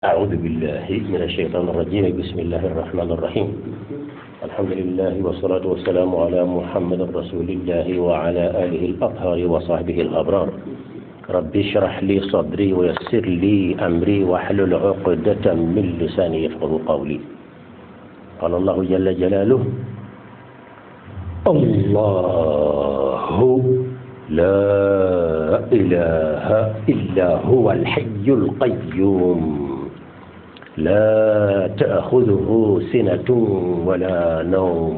أعوذ بالله من الشيطان الرجيم. بسم الله الرحمن الرحيم. الحمد لله والصلاة والسلام على محمد رسول الله وعلى آله الأطهار وصحبه الأبرار. رب اشرح لي صدري ويسر لي أمري واحلل عقدة من لساني يفقهوا قولي. قال الله جل جلاله: الله لا إله إلا هو الحي القيوم لا تأخذه سنة ولا نوم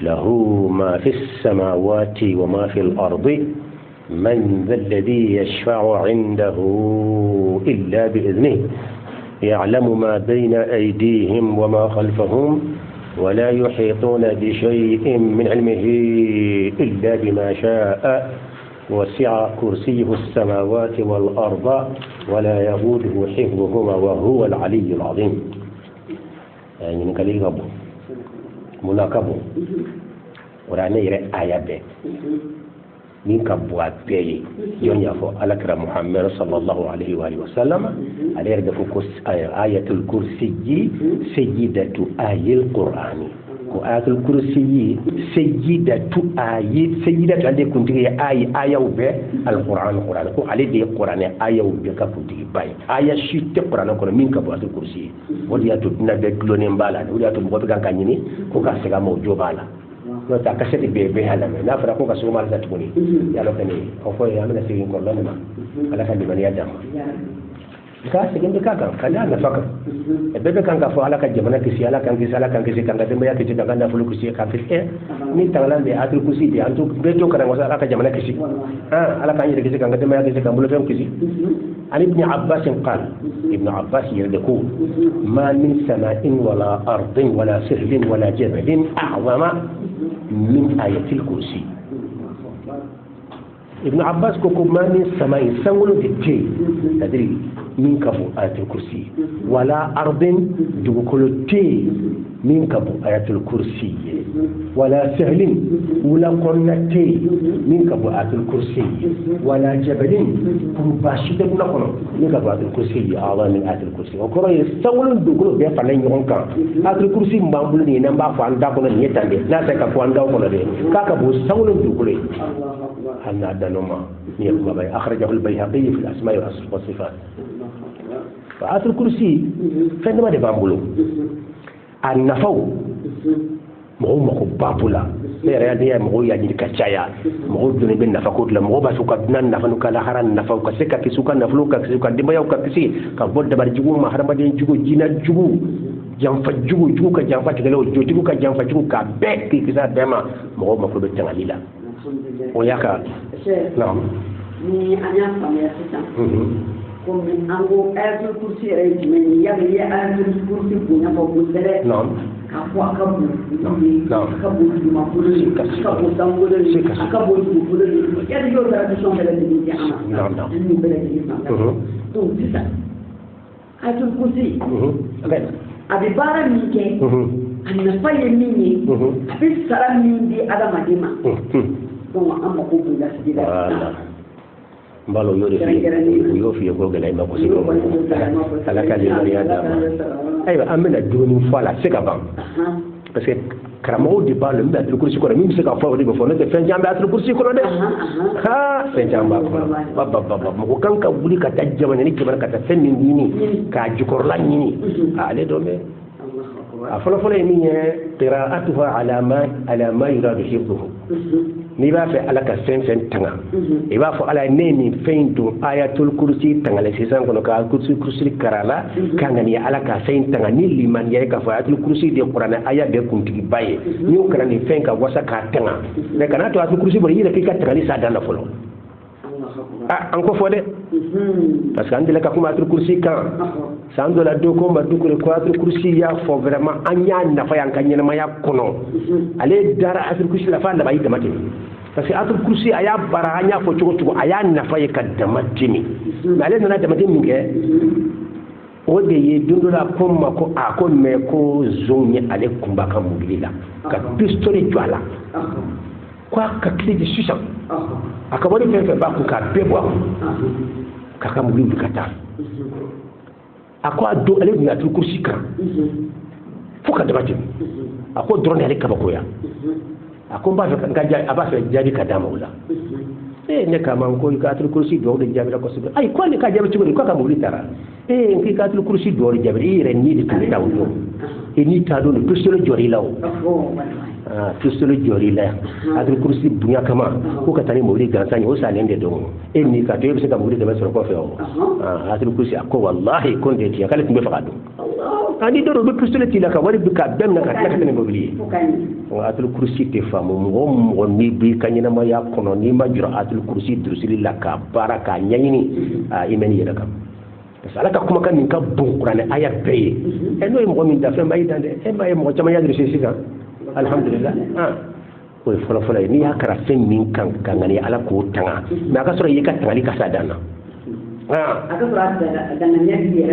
له ما في السماوات وما في الأرض من ذا الذي يشفع عنده إلا بإذنه يعلم ما بين أيديهم وما خلفهم ولا يحيطون بشيء من علمه إلا بما شاء وسع كرسيه السماوات والأرض ولا يؤوده حفظهما وهو العلي العظيم. يعني من كلمة مناكبه وراني آيات من كبوا بيه يونيافو على كرام محمد صلى الله عليه وآله وسلم على يردكوكس آية الكرسي سيدة آية القرآن وآية الكرسي سيدة عليه كنت آية وبه القرآن كو عليه دي القرآن آية وبه كنت باي آية شيت القرآن كنا من كبوا الكرسي ودي أتونا بكلونين بالا ودي أتونا بكان كنيني كوكا سكا موجو بالا no ta kaseti be halame na fara ko ka so mal zatuni ya lo kene o fo ya mena sigin ko lonna ala kan di bani adam ka sigin ka kana na faka e bebe kan ka fo ala ka jamana kisi ala kan kisi kan ga demba ya kisi kan na fulu kisi kan kisi ni tanglan be atul kusi be antu be to kan wasa ala ka jamana kisi ala kan yi kisi kan ga demba ya kisi kan bulo fem kisi ali ibn abbas qal ibn abbas yadku ma min sama'in wala ardin wala sihlin wala jabalin a'zama من آية الكرسي. ابن عباس كوكو ما من سماء سنقول بالجي تدري من كفو آية الكرسي ولا أرض دبكول تي من كفو آية الكرسي ولا سهل ولا قرنتي من كفو آية الكرسي ولا جبل كباشد نقول من كفو آية الكرسي أعظم من آية الكرسي وكرا يستول دبكول بيفعلين يوم كان آية الكرسي مبلوني نبأ فان دابونا نيتاندي ناس كفوان داونا ده كاكبو استول دبكول أن أدنما أخرجه البيهقي في الأسماء والصفات. فآية الكرسي فإنما دبامبلو النفو مغو مغو بابولا يا مغو يعني كتشايا مغو دوني بين نفقود لمغو بسوكا دنان نفنوكا لحران نفو كسكا كسوكا نفلوكا كسوكا دمبا يوكا كسي كبود دبار جيبو محرم دين جيبو جينا جيبو جانفا جيبو كجانفا تغلو جيبو كجانفا جيبو كبك كسا دما مغو مغو بتنغليلا وياكا نعم ni anya famia sita comme ango ayatul kursi ay men ya ayatul kursi bunya ko busere نعم ka bu نعم ka bu ma bulu ka bu sangolo ka bu bulu ya yo da ta son bele ni ya ama نعم ni bele ni ma donc c'est ça ayatul kursi abi bara mi ke anna faye minni abi sara min di adama dima donc amma ko bu la sida mbalo yori fi ko gele ma ko siko ala kali ya dama aywa amena doni fala sika ban parce que karamo di ba le mbatu kursi ko mi sika fa wadi fo no de fen jamba atu kursi ko de ha fen jamba ko baba mo kan ka buli ka tajjama ni ke barka ta fenni ni ka jukor la ni ale do me afala fala mi qira'atuha ala ma yuradu hifdhuhu ni b'a fɛ ala ka fɛn fɛn tanga i b'a fɔ ala ne ni fɛn don ayatul kursi tangale sisan kɔnɔ ka kursi karala kan ni ala ka fɛn tanga ni limaniya ka fɔ ayatul kursi de kuranɛ aya bɛɛ kuntigiba ye n'i y'o kalan ni fɛn ka wasa k'a tanga mais kana to ayatul kursi bolo i yɛrɛ k'i ka tangali sa dan na fɔlɔ an ko fɔ dɛ parce que an delila ka kuma ayatul kursi kan san dɔ la do ko ma dukure ko ayatul kursi y'a fɔ vraiment an y'a nafa y'an ka ɲɛnamaya kɔnɔ ale dara ayatul kursi la f'a laban y'i dama tɛmɛ parce que ayatul kursi a y'a bara an y'a fɔ cogo cogo a y'a nafa ye ka dama tɛmɛ mais ale nana dama tɛmɛ min kɛ o de ye don dɔ la ko ma ko a ko mais ko zon ye ale kunba ka mobili la ka pistolet jɔ a la ko a ka tile di sisan a ka wari fɛn fɛn b'a kun k'a bɛɛ bɔ a kun k'a ka mobili wuli ka taa akwa do ale ni atul kursi kan fuka da batin akwa drone ale kabakoya akwa ba fa kan aba fa jadi kadama wala ne kama ko ka atul kursi do de jabi ko sibe ay ko ne ka jabi tibo ko ka mo litara nki ka atul kursi do de jabi ire ni de kan dawo ni ta do ne pistole jori lawo pistole jori la atul kursi bunya kama ko ka tani mo li gansa ni o sa lende do ni ka to yebe ka mo li de mesro ko fe o atul kursi akko wallahi kon de tiya kala tumbe fakado ani do be pistole ti la ka wari bi ka ben na ka ta ne mo li atul kursi te famu mo ni bi kanyina ma ya kono ni ma jura atul kursi durusili la ka baraka nyanyini imeni yeda kam sala ka kuma kan ka bon qur'an aya pay no mo min da fe mbay dande e mbay mo chama ya durusili sika alhamdulillah ko fala ni ya kara fen min kan ngani ala ko tanga me aka sura yika tangali ka sadana aka sura da ngani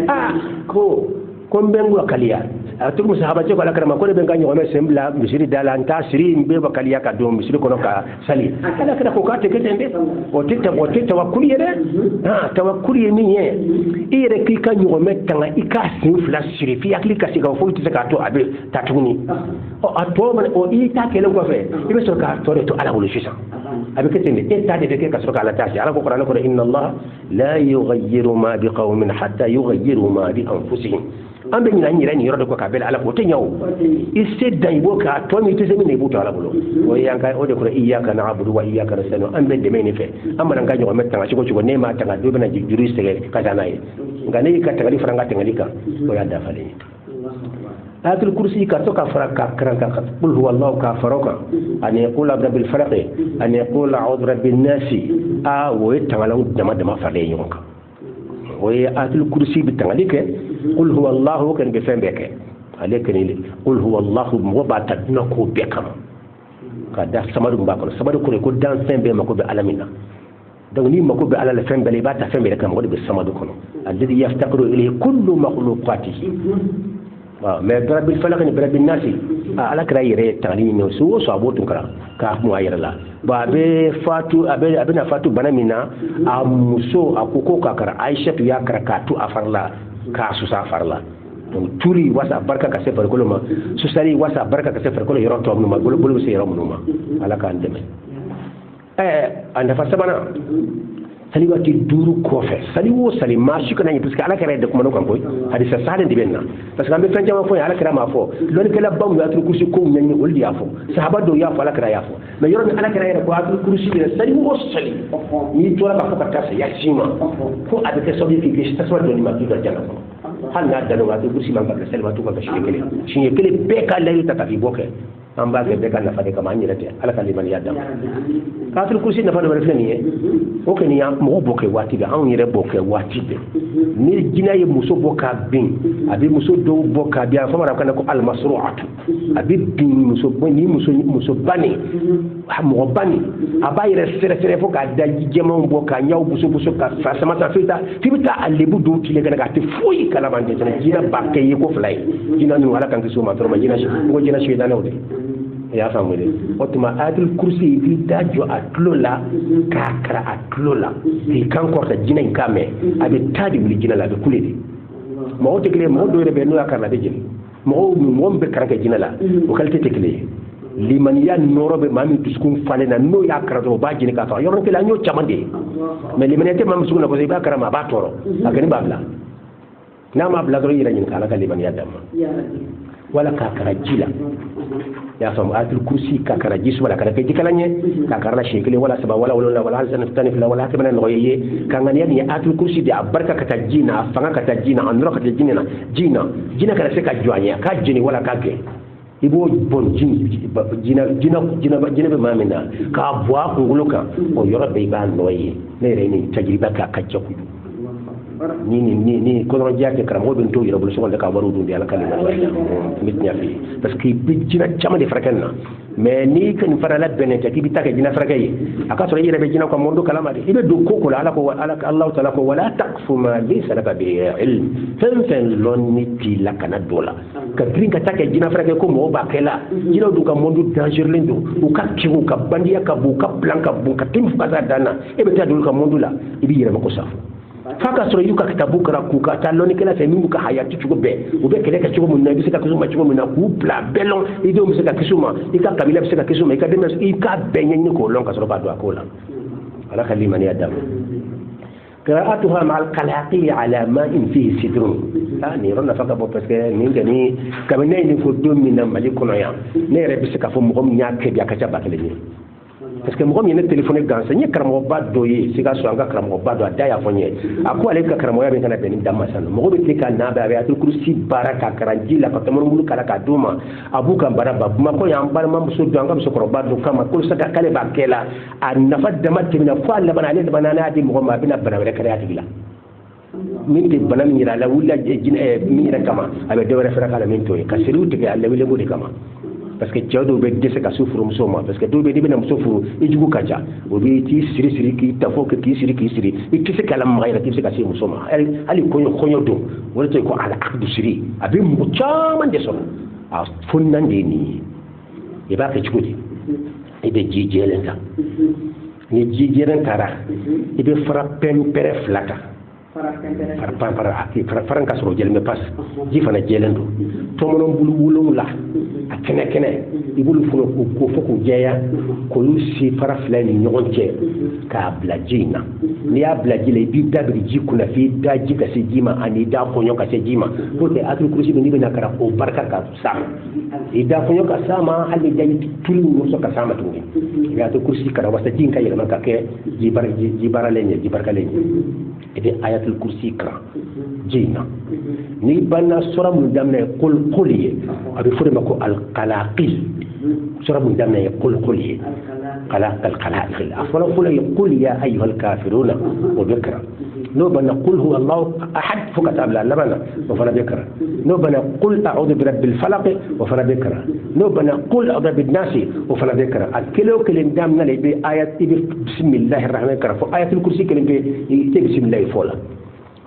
ko mbengu akaliya atu musahaba ce ko ala karama ko be ganyo ko sembla misiri dala anta siri mbe bakaliya ka do misiri ko ka sali ala kada ko ka te kende o tita wakuli yede tawakkuli min ye ire ki ka nyo metanga ika sin flash siri fi akli ka siga fo tita ka to abe tatuni o ato o ita kele ko fe ibe so ka to to ala wulu shisa abe ketende ita de ke ka so ka ala tashi ala ko qur'an ko inna allah la yughayyiru ma biqaumin hatta yughayyiru ma bi anfusihim an bɛ ɲina yɛrɛ ni yɔrɔ de ko k'a bɛ ala o tɛ ɲɛ o i se dan i b'o k'a tɔ min i tɛ se min na i b'o to ala bolo o ye o de kɔrɔ iyyaka na'budu wa iyyaka nasta'in an bɛ dɛmɛ nin fɛ an mana ka ɲɔgɔn mɛ tanga cogo cogo ne m'a tanga dɔ bɛna juru sɛgɛ ka taa n'a ye nka ne y'i ka tangali fara n ka tangali kan o y'a dafalen ye ayatul kursi ka to ka fara ka karan ka qul huwallahu ka faraka an yaqula rabbil falaq an yaqula a'udhu birabbin nas o ye tangalan dama falen ɲɔgɔn kan o ye ayatul kursi bi tangali kɛ qul huwallahu kan be fembe ke ale kenile qul huwallahu mo ba ta dina ko be kam ka da samadu ba ko samadu ko dan fembe mako be alamina donc ni mako be alala fembe le ba ta fembe kam ko be samadu kono alladhi yaftaqiru ilayhi kullu makhluqatihi mais rabbil falaq ni rabbin nas ala kra yere tani no so abotun kara ka mu ayira la ba be fatu abena fatu banamina a muso akoko kakara aisha ya karakatu afarla ka su safarla donc turi wasa barka ka se farkolo ma su sari wasa barka ka se farkolo yoro to ma bolo se yoro ma ala ka andeme anda fa sabana sali wati duru kofe sali wo sali ma shi kana yi puska ala kare da kuma kan koy hadisa sadan de benna parce que ambe tan jama fo ala kare ma fo lon kala bam ya turu kusi ko nyanyi oldi ya fo sahaba do ya fo ala kare ya fo mais yoro ala kare ko aturu kusi de sali wo sali ni to la ka fo ka ta ya jima ko adete so bi ki ta so do ni ma tu da jana ko hal na da wa kusi man ka sali ma tu ka shi kele be ka la yuta ka fi boke an ba ke be ka na fa de kama nyira te ala ka liman ya dam ka aturu kusi na fa do refle ni o ke ni ya mo boke wati be an yere boke wati be ni jina ye muso boka bin abi muso do boka bi fa mara kana ko al masru'atu abi bin muso bani muso bani mo bani aba yere sere fo ka da jema boka nyaw muso ka fa sama ta fita fibita alibu do tile kana ka te fuyi kala man de jina bakke yi ko flay jina ni wala kan so ma to ma jina shi ko jina shi da nawde ya famu de otuma adul kursi bi dajo atlola ka kara atlola ti kan ko ta jina kame abi tadi wuli jina la be kulede mo wote kle mo do rebe no akara de jina mo be karaka jina la o kalte tekle liman ya norobe mami tuskun fale na no ya kara do ba jina ka fa yoron kala nyo chamande mais liman ete mam suguna ko ba kara ma ba toro akani babla na ma bla do yira nyin kala liman ya damma wala ka kara jila ya fam atul kursi ka kara jisu wala kara peti kalanye ka kara shekele wala saba wala hasan ftani fila wala kabana ngoyeye ka ngani yani atul kursi di abarka ka tajina fanga ka tajina andro ka tajina jina kala se ka jwanya ka jini wala ka ke ibo bon jina be mamina ka bwa nguluka o yoro be ba noye ne re ni tajriba ka kacce ni ko don jaake karam ho ben to yira bul so ka waru dun yalla kalima mit ñafi parce que bi jina chama de frakenna mais ni kan farala benete ki bi take jina frakay aka so yira be jina ko mondo kalama de ibe do ko ala ko ala Allah taala ko wala taqfu ma laysa laka bi ilm fen lon ni ti la kana dola ka drinka take jina frakay ko mo ba kala jina do ka mondo danger lendo o ka kiwu ka bandiya ka bu ka blanka bu ka tim fa dana ibe ta do ka mondo la ibi yira ko safu faka soro yuka kitabu kara ku ka taloni kala fe mingu ka hayati chugo be ube kele ka chugo munna bi se ka kusuma chugo munna ku pla belon ido bi se ka kisuma ika kabila bi se ka kisuma ika demes ika benye ni ko lon ka soro ba do akola ala kalimani adam قراءتها مع القلاقي على ماء فيه سدر يعني رنا فقط بس نيجي كمان نفضل من ملكنا يا نيرة بس كفو مقام نياك بيا كجابا كلني parce que mɔgɔ min ye ne téléphone gansan n ye karamɔgɔba dɔ ye Sikaso an ka karamɔgɔba dɔ a da y'a fɔ n ye a ko ale ka karamɔgɔya bɛ kana bɛn ni damasan mɔgɔ bɛ tile k'a n'a bɛ a bɛ ayatul kursi baara ka karanji la ka tɔmɔnɔbulu kala k'a d'u ma a b'u ka baara ba Bamakɔ y'an balimamuso dɔ an ka musokɔrɔba dɔ kama ko sa k'ale b'a kɛ la a nafa dama tɛmɛna fo a laban ale laban n'a y'a di mɔgɔ ma a bɛna bana wɛrɛ kɛnɛya tigi la min tɛ bana min yira a la wulila min yɛrɛ kama a bɛ dɔ wɛrɛ fɛnɛ k'a la min t'o ye ka seliw tigɛ a lawulen b'o de kama parce que cɛw dɔw bɛ dɛsɛ ka se furumuso ma parce que dɔw bɛ n'i bɛna muso furu i jugu ka ca o bɛ t'i siri k'i tafo kɛ k'i siri i tɛ se k'ala maga yɛrɛ k'i bɛ se ka se muso ma hali kɔɲɔ don o de tɛ ko ala akudu siri a bɛ mɔgɔ caman de sɔrɔ a fonina de ye nin ye i b'a kɛ cogo di i bɛ ji jɛlen ta ni ji jɛlen taara i bɛ fara pɛnpɛrɛ fila ta faran ka sɔrɔ jɛlen bɛ pas ji fana jɛlen don tɔmɔnɔ bulu wolonwula a kɛnɛ kɛnɛ i b'olu fana ko fo k'u jɛya k'olu si fara fila ni ɲɔgɔn cɛ k'a bila ji in na n'i y'a bila ji la i b'i da biri ji kunna f'i da ji ka se ji ma ani da kɔɲɔ ka se ji ma pour que ayatul kursi n'i bɛna kara o barika ka s'a ma i da kɔɲɔ ka s'a ma hali ni daji tulu min sɔn ka s'a ma tuguni i bɛ ayatul kursi kara wasa ji in ka yɛlɛma ka kɛ ji baaralen ye ji barikalen ye i bɛ ayatul kursi kara ji in na n'i banna sura mun daminɛ kol ye a bɛ fɔ de ma ko alqalaqil sura mun daminɛ ye kol ye alqalaqil a fɔlɔ ye qul ya ayyuhal kafiruna o bɛ kara n'o banna qul huwa allahu ahad fo ka taa bila laban na o fana bɛ kara n'o banna qul a'udhu bi rabbil falaq o fana bɛ kara n'o banna qul a'udhu bin nas o fana bɛ kara a kelen o kelen daminɛ la i bɛ ayat i bɛ bismillahir rahmanir kara fo ayatul kursi kelen bɛ i tɛ bismillah fɔ la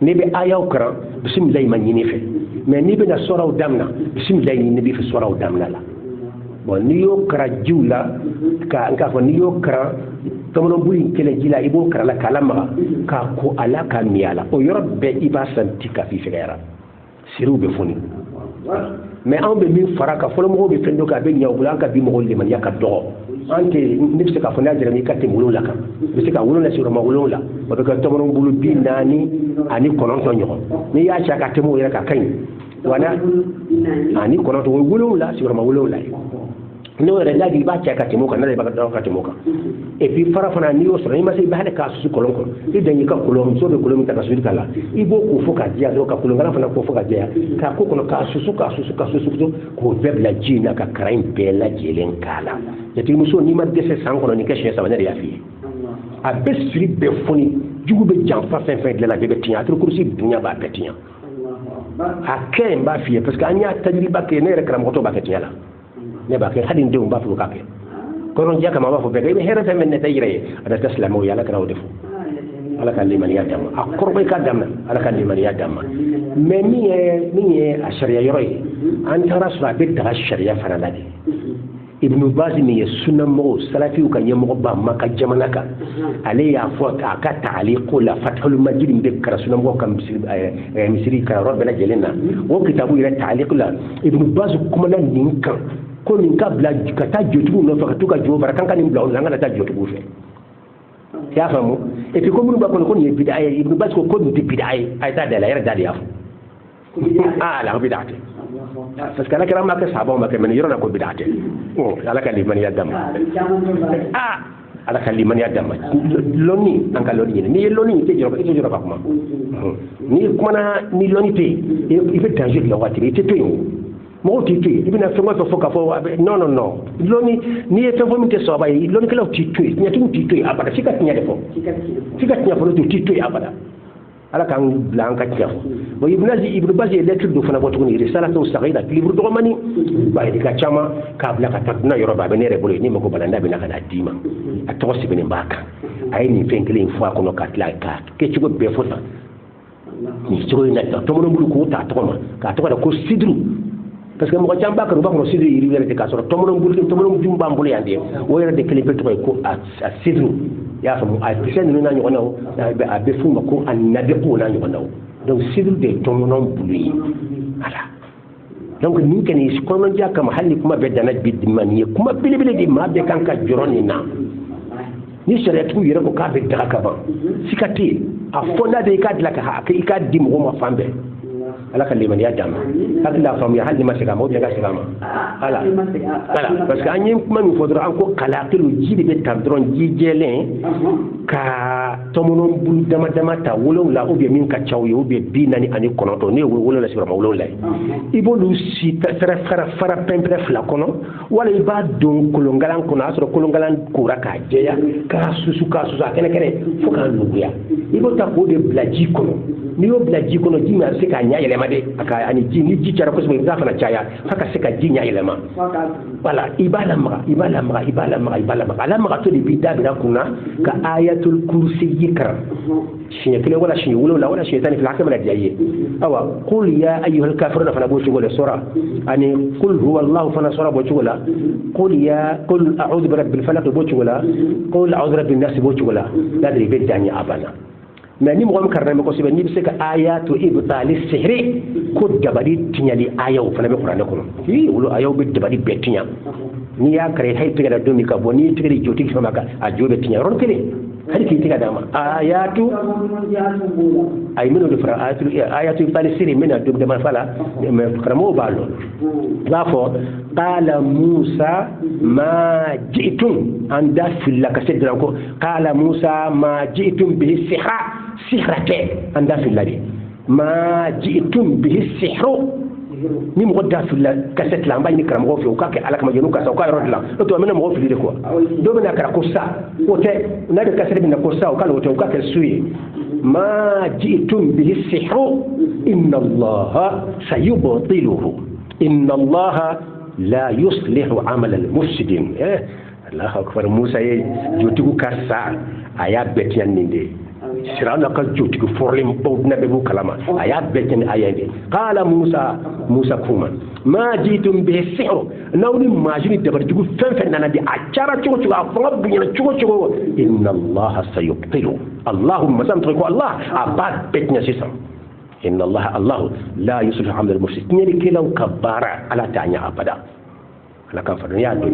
n'i bɛ ayaw karan bisimilayi ma ɲini fɛ mais n'i bɛna sɔraw damina bisimilayi ɲini bɛ fɛ sɔraw damina la bon n'i y'o karan jiw la k'a fɔ n'i y'o karan tɔmɔnɔbulu in kɛlɛ ji la i b'o karan la k'a lamaga k'a ko a la k'a mi a la o yɔrɔ bɛɛ i b'a santi k'a f'i fɛgɛyara siriw bɛ foni mais anw bɛ min fara kan fɔlɔ mɔgɔw bɛ fɛn dɔ kɛ a bɛ ɲɛ u bolo an ka bi mɔgɔw limaniya ka dɔgɔ an tɛ ne bɛ se k'a fɔ n'a jɛra n'i ka tɛmɛ wolonwula kan i bɛ se ka wolonwula sigiyɔrɔma wolonwula o bɛ kɛ tɔmɔnɔbulu 49 ɲɔgɔn n'i y'a ci a ka tɛmɛ o yɛrɛ ka ka ɲi wa ani kɔnɔntɔn o ye wolonwula sigiyɔrɔma wolonwula ye n'o yɛrɛ ladi i b'a cɛ ka tɛmɛ o kan n'ale b'a ka tɛmɛ o kan et puis fara fana n'i y'o sɔrɔ n'i ma se i b'a hali k'a susu kolon kɔnɔ i dan y'i ka kolon muso bɛ kolon min ta ka susu k'a la i b'o ko fo ka jɛya dɔrɔn ka kolonkalan fana ko fo ka jɛya k'a ko kɔnɔ k'a susu k'o bɛɛ bila ji in na ka kara in bɛɛ lajɛlen k'a la jatigimuso n'i ma dɛsɛ san kɔnɔ nin kɛ siɲɛ saba ne de y'a f'i ye a bɛ siri bɛɛ foni jugu bɛ janfa fɛn fɛn dilan a bɛɛ bɛ tiɲɛ ayatul kursi dunya b'a bɛɛ tiɲɛ a kɛ n b'a f'i ye parce que an y'a tajiriba kɛ ne yɛrɛ karamɔgɔtɔ b'a kɛ tiɲɛ la ne b'a kɛ hali n denw b'a fɔ k'a kɛ kɔrɔnjɛ kama a b'a fɔ bɛɛ kɛ i bɛ hɛrɛ fɛn fɛn nɛtɛ yɛrɛ ye a bɛ kɛ silamɛw ye ala kana o de fɔ ala ka limaniya d'a ma a kɔrɔbɔ i ka d'a ma ala ka limaniya d'a ma mais min ye a sariya yɔrɔ ye an taara sɔrɔ a bɛ daga sariya fana la de ibnu bazi min ye sunnamɔgɔw salafiw ka ɲɛmɔgɔ ba maka jamana kan ale y'a fɔ a ka taaliqo la fathul majid min bɛ kara sunnamɔgɔw ka misiri karayɔrɔ bɛɛ lajɛlen na o kitabu yɛrɛ taaliq la ibnu bazi kumana nin kan ko nin ka bila ka taa jotigiw nɔfɛ ka t'u ka jo bara kan ka nin bila o la an kana taa jotigiw fɛ i y'a faamu et puis ko minnu b'a kɔnɔ ko nin ye bid'a ye ibnu bazi ko nin tɛ bid'a ye a ye taa da la a yɛrɛ da de y'a fɔ ala ko bid'a tɛ parce que ala kɛra ma kɛ sahabaw ma kɛ mais yɔrɔ la ko bid'a tɛ ala ka limaniya d'a ma ala ka limaniya d'a ma lɔnni an ka lɔnni ɲini n'i ye lɔnni i tɛ jɔrɔ ka kuma n'i kumana ni lɔnni tɛ yen i bɛ danger de la waati i tɛ to yen mɔgɔw t'i to yen i bɛna fɛn o fɛn fɔ k'a fɔ non lɔnni n'i ye fɛn fɔ min tɛ sababa ye lɔnnikɛlaw t'i to yen tiɲɛtigiw t'i to yen abada f'i ka tiɲɛ de fɔ f'i ka tiɲɛ fɔlɔ t'i to yen abada ala k'an bila an ka tiɲɛ fɔ bon ibnu bazi ye lettre dɔ fana bɔ tuguni risalatu saghira livre dɔgɔmani ba ye ka caman k'a bila ka taa dunan yɔrɔ bɛɛ a bɛ ne yɛrɛ bolo ni mako bala n'a bɛna ka n'a d'i ma a tɔgɔ sɛbɛnnen b'a kan a ye nin fɛn kelen fɔ a kɔnɔ ka tila ka kɛcogo bɛɛ fɔ tan nin cogo in na tɔmɔnɔbulu k'o t'a tɔgɔ ma k'a tɔgɔ da ko siduru parce que mɔgɔ caman b'a kɔnɔ u b'a kɔnɔ siduru yiri wɛrɛ de k'a sɔrɔ tɔmɔnɔbulu b'an bolo yan de o yɛrɛ de kelen bɛ tɔgɔ ye ko a siduru ya famu a pisen no na nyono a be fu mako annabi ko na nyono donc sidu de tomonon bulu ala donc ni kani ko non jaka mahalli kuma be dana bid mani kuma bilibili di ma be kanka joroni na ni shariatu yira ko ka be daga ba sikati a fonda de ka dilaka ha ka di mo ma fambe ala kan liman ya jama haka la famu ya halli masika mo be ga sigama ala parce que anyi kuma mi fodra an ko kalaqilu jidi be tabdron jijelen ka tomonon bulu dama ta wolon la ou bien min ka chawyo ou bien binani ani konoto ne wolon la sira wolon la ibolu si fara pempre fla kono wala iba don kolongalan kono asro kolongalan kura ka jeya ka susu kene fo ka luguya ibo ta ko de blaji kono ni yo blaji kono jima se ka nya yelema de aka ani ji ni ji cara ko so da fana chaya haka se ka ji nya yelema wala ibala maga ala maga to de bidda bira kuna ka ayatul kursi yikra shinya kile wala shinya wala shaytan fil hakam la jaye awa qul ya ayyuhal kafirun fala bo wala sura ani qul huwa allah fana sura bo wala qul a'udhu bi rabbil falaq bo wala qul a'udhu bi rabbin nas bo wala da de bedani abana mais ni mo karna ko sibe ni bi seka ayatu ibtali sihri ko dabari tinyali ayaw fana be qur'an ko yi wulu ayaw be dabari betinya ni ya kare hay tiga da domi ka boni tiga di joti sama ka a jobe tinya ron kele hadi ki tiga dama ayatu ay mino de fra ayatu ibtali sihri mena dum de fala me kramo balo lafo qala musa ma ji'tum anda fil lakasidra ko qala musa ma ji'tum bi sihrate anda fil ladi ma ji'tum bi sihru ni mo da fil cassette la mbani kram go fi o ka ke ala kama jenu ka sa ko rod la to amena mo fi de ko do bena kara ko sa o te na de cassette bina ko sa o ka lo te o ka ke suyi ma ji'tum bi sihru inna allaha sayubtiluhu inna allaha la yuslihu amal al mufsidin Allah akbar Musa ye jotigu karsa aya betian ninde sirana ka jotigu forlim bawdna be bu kalama aya betian ayande qala Musa kuma ma jitum bi sihr nawni majini dabar jugu fen nana di acara cigo afanga bunyana cigo inna Allah sayubtilu Allahumma samtu ko Allah abad betnya sisam inna Allah la yuslihu amal al mufsidin ni kilaw kabara ala tanya abada la kan fa ya do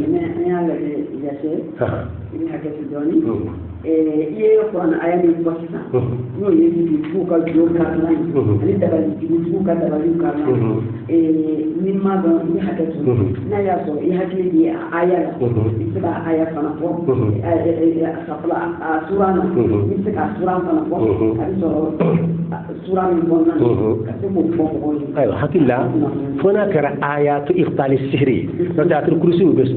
ya ke doni ye ko an ayani bossa no ye di fuka jo ka nan ni da di fuka da bali ka nan min ma do ni hada to na ya so i hadi di aya ba aya kana ko safla surana ni se ka surana kana ko kan so surana bonna ka se mo ko ayo hakilla fona kara ayatu iqtal as-sihri da kursi bes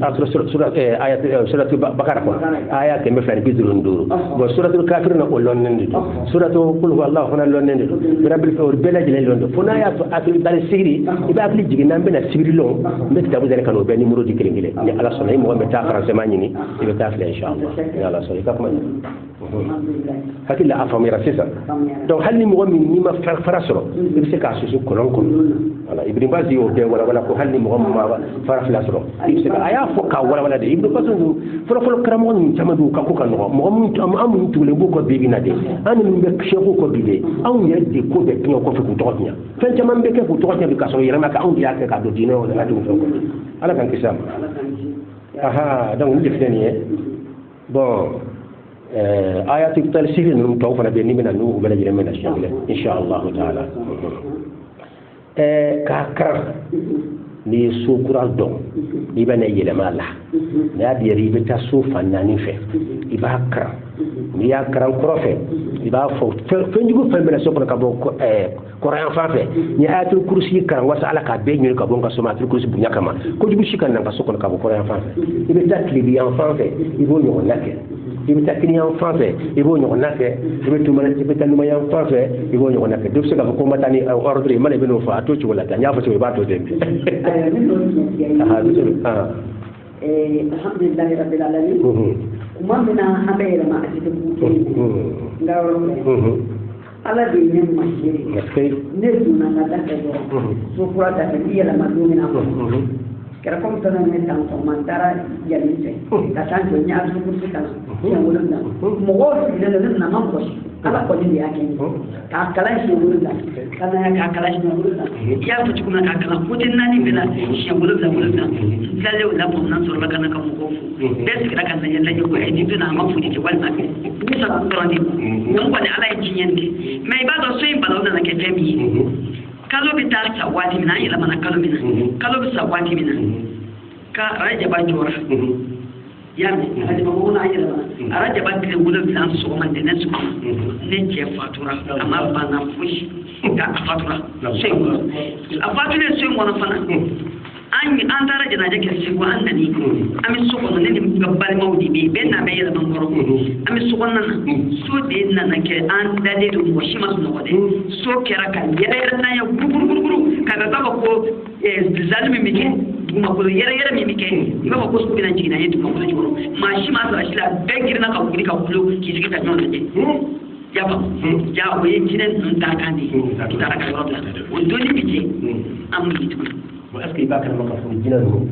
sura ayat suratul baqara ko ayat me fani bidrun duru bo suratul kafirun ko lonnende suratul qul huwallahu fana lonnende rabbil fawr belaji le londo fona ayat atul dal sihri iba akli jigi nambe na sihri lo mbet tabu dal kanu be numéro di kelingile ni ala sonay mo be ta français mani ni ibe ta fle inshallah ya ala sonay ka kuma hakilla afamira sisa donc halni mo min ni ma farasro ibe se ka susu kolon wala ibn bazi o de wala ko halni mo ma farasro ibe ka aya foka wala de ibn bazu folo karamo ni tamadu ka ko kan mo amun tule bu ko bibi na de an min be sheko ko bibe an yedde ko be tiyo ko fu to nya fen jaman be ke fu to nya bi ka so yirama ka an ya ka do dino wala do ko ala kan kisam aha donc ni defeni bon ayatu talsiri num taw fana be ni mena nu bela jere mena insha Allah taala ka kar ni sukura don ibana yelema la na bi ribe ta sufa nani fe ibakra ni ya kran krofe iba fo fenjugo femela sokona ka bo Quran fa fe ni ayatul kursi kan wasa ala ka be nyul ka bon ka soma ayatul kursi bunya kama ko jubu shikan nan ka sokona ka bo Quran fa fe ibe taklibi en fa fe ibo nyo nake ibe takini en fa fe ibo nyo nake ibe tumana ibe tanuma en fa fe ibo nyo nake do se ka ko matani ordre mala be no fa to ci wala ta nya fa ci ba to dembe alhamdulillah rabbil alamin kuma mina habayra ma asidu ngaro ala de ne mashi ne duna na da ko so fura da ke yela ma dumi na ko kera comme ça na tan ko mandara yali se ka tan ko nya su kursi kana ya wurin da mo go fi da na man ko ala ko ni ya ke ka kala shi wurin da kana ya ka kala shi wurin da ya to kuma ka kala ko tin nani bela shi wurin da kalle wala mo nan so la kana ka mo ko fu des kira kan yalla ni ko ni tuna ma fu ni ke wal ma ke ni sa ko ron ni don ko ne ala yi jinyen ke mai ba do so yin balaw na ke femi kalo bi ta sawati mina ila mana kalo mina kalo bi sawati mina ka raja ba jora yami raja ba wona ila mana raja ba tire wala san so man de nesu ne je fatura amma ba na fushi da fatura sai a fatura sai wona fana an tara jana jake sai ko annani ami so ko ne gabbal mawdi be ben na bayar mangoro ami so ko nan so de nan ke an dade do ko shi masu no de so kera kan yere na ya guruguru kaga ta ko zalimi mike kuma ko yere mike ba ko so binan jina yetu ko ko juro ma shi ma sa shi la begir na ka kuri ka kulo ki sigi ta non de ya ba ya ko yin jinan nun ta kan di kita ra ka robla o doni bije am yitu est-ce que ba kana maka furu jina no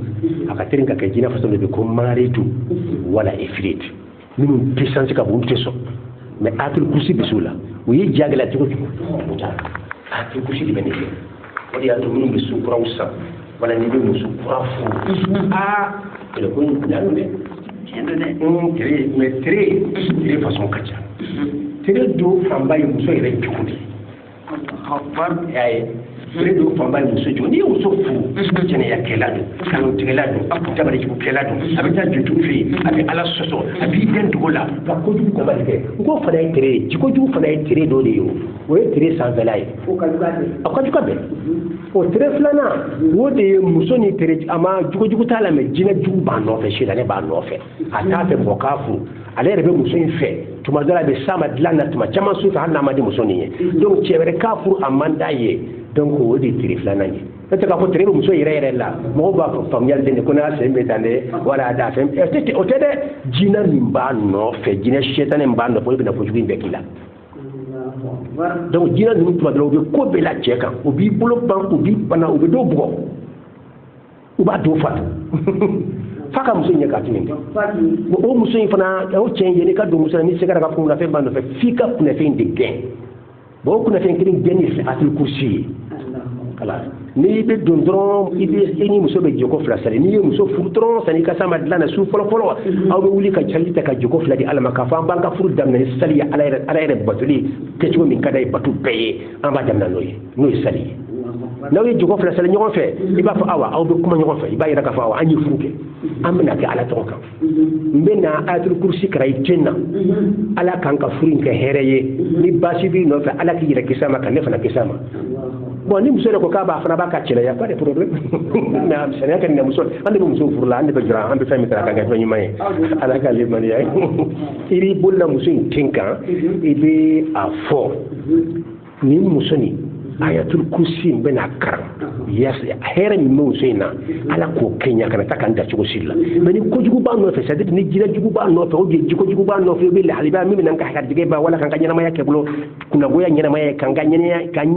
aka tirin ka jina faso de ko maritu wala ifrit minum puissance ka bunte so mais atul kursi bisula o yi jagala tiko atul kursi di benefit wala ya to minum bisu krawsa wala ni bimu su krafu le ko nyalo de kendo de très mais très façon kacha très do famba yi muso ire jukudi akbar yayi Fredo Fambay Muso Joni also fu jene ya kelado kan kelado aputa bari ku kelado abita jutu fi abi ala soso abi den dola ba ko ju ko bari ke ko fana tere jiko ju fana tere do de yo o tere sans velay o ka jugabe akajukabe o tere flana wo de muso ni tere ama juko tala me jina ju ba no fe shida ne ba no fe ata fe bokafu ale rebe muso in fe tuma dala be sama dilana tuma chama su fa hanna ma de muso ni donc chebere kafu amanda ye donc o de tiri flana ni peut-être ko tiri muso yere la mo ba ko familial de ko na se mbetande wala da fem et o tede jina nimba no fe jina shetane mba no ko be na ko jubi bekila donc jina ni to do be ko be la cheka o bi bolo ban o bi bana o be do bugo o ba do fatu faka muso nya ka tinin o muso fana o change ni ka do muso ni se ka ka ko na fe ban no fe fika kuna fe de gain bo kuna fe kirin geni atul kursi kala ni be dondron ibe eni muso be joko flasale ni muso furtron sani ka sama dlana su folo aw be wuli ka chalita ka joko fladi alama ka fa banka furu damna ni sali ala batuli ke ci min kada batu peye amba jamna noy sali nawi joko flasale ñoko fe iba fa awa aw be kuma ñoko fe iba yira ka fa awa anyi fuke amna ke ala tonka mbena atul kursi kray tenna ala kan ka furin ke hereye ni basi bi no fe ala ki yira kisama kan ne fana kisama bon ni muso ko ka ba fana ba ka cele ya pas de problème mais am sene kan ne muso ande muso furla ande be gra ande fami tra ka ni may ala ka le man yaay iri bulla muso tinka ibe afo ni muso ni ayatul kursi bena kar yes here mi muso ina ala ko kenya kana takanda ci ko silla mais ni ko jugu ba no fe c'est ni jira jugu ba no fe o jiko jugu ba no fe be le haliba mi nan ka dige ba wala kan nyana ma yake bulo kuna goya nyana ma yake kan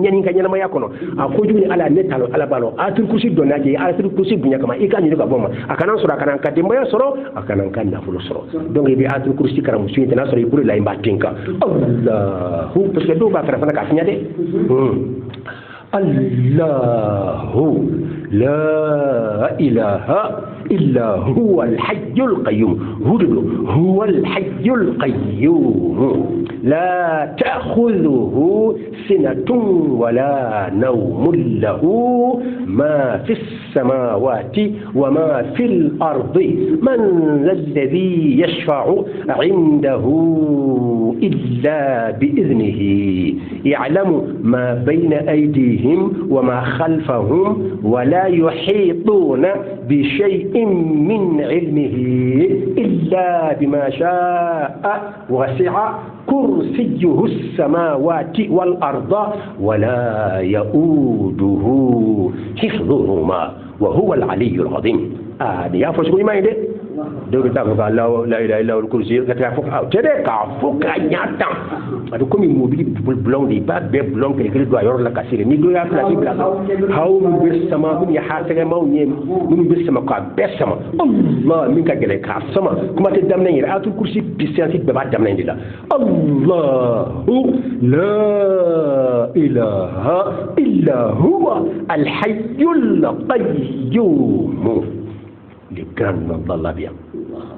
nyana ma yakono a ko jugu ni ala netalo ala balo atul kursi donaje atul kursi bunya kama ikani ni ka boma akana sura kana ka dimba soro akana kan na fulo soro donc bi atul kursi kara musu ina soro iburu la imba tinka Allah hu parce que do ba kara fana ka tinya de الله لا إله إلا هو الحي القيوم هو الحي القيوم لا تأخذه سنة ولا نوم له ما في السماوات وما في الأرض من ذا الذي يشفع عنده إلا بإذنه يعلم ما بين أيديهم وما خلفهم ولا يحيطون بشيء من علمه إلا بما شاء وسع كرسيه السماوات والأرض ولا يؤوده حفظهما وهو العلي العظيم يا فشكو ما يدي do ta ko la ilaha illa al kursi ka ta fo tede ka fo ka nyata adu ko mi mobili blong di ba be blong ke do yor la kasire ni do ya la ki bla haw bi sama ya hasega maw nyem min bi sama ka be sama Allah min ka gele ka sama kuma te damna yira atul kursi bi scientifique be ba damna ndila Allah la ilaha illa huwa al hayyul qayyum le grand nom d'Allah bien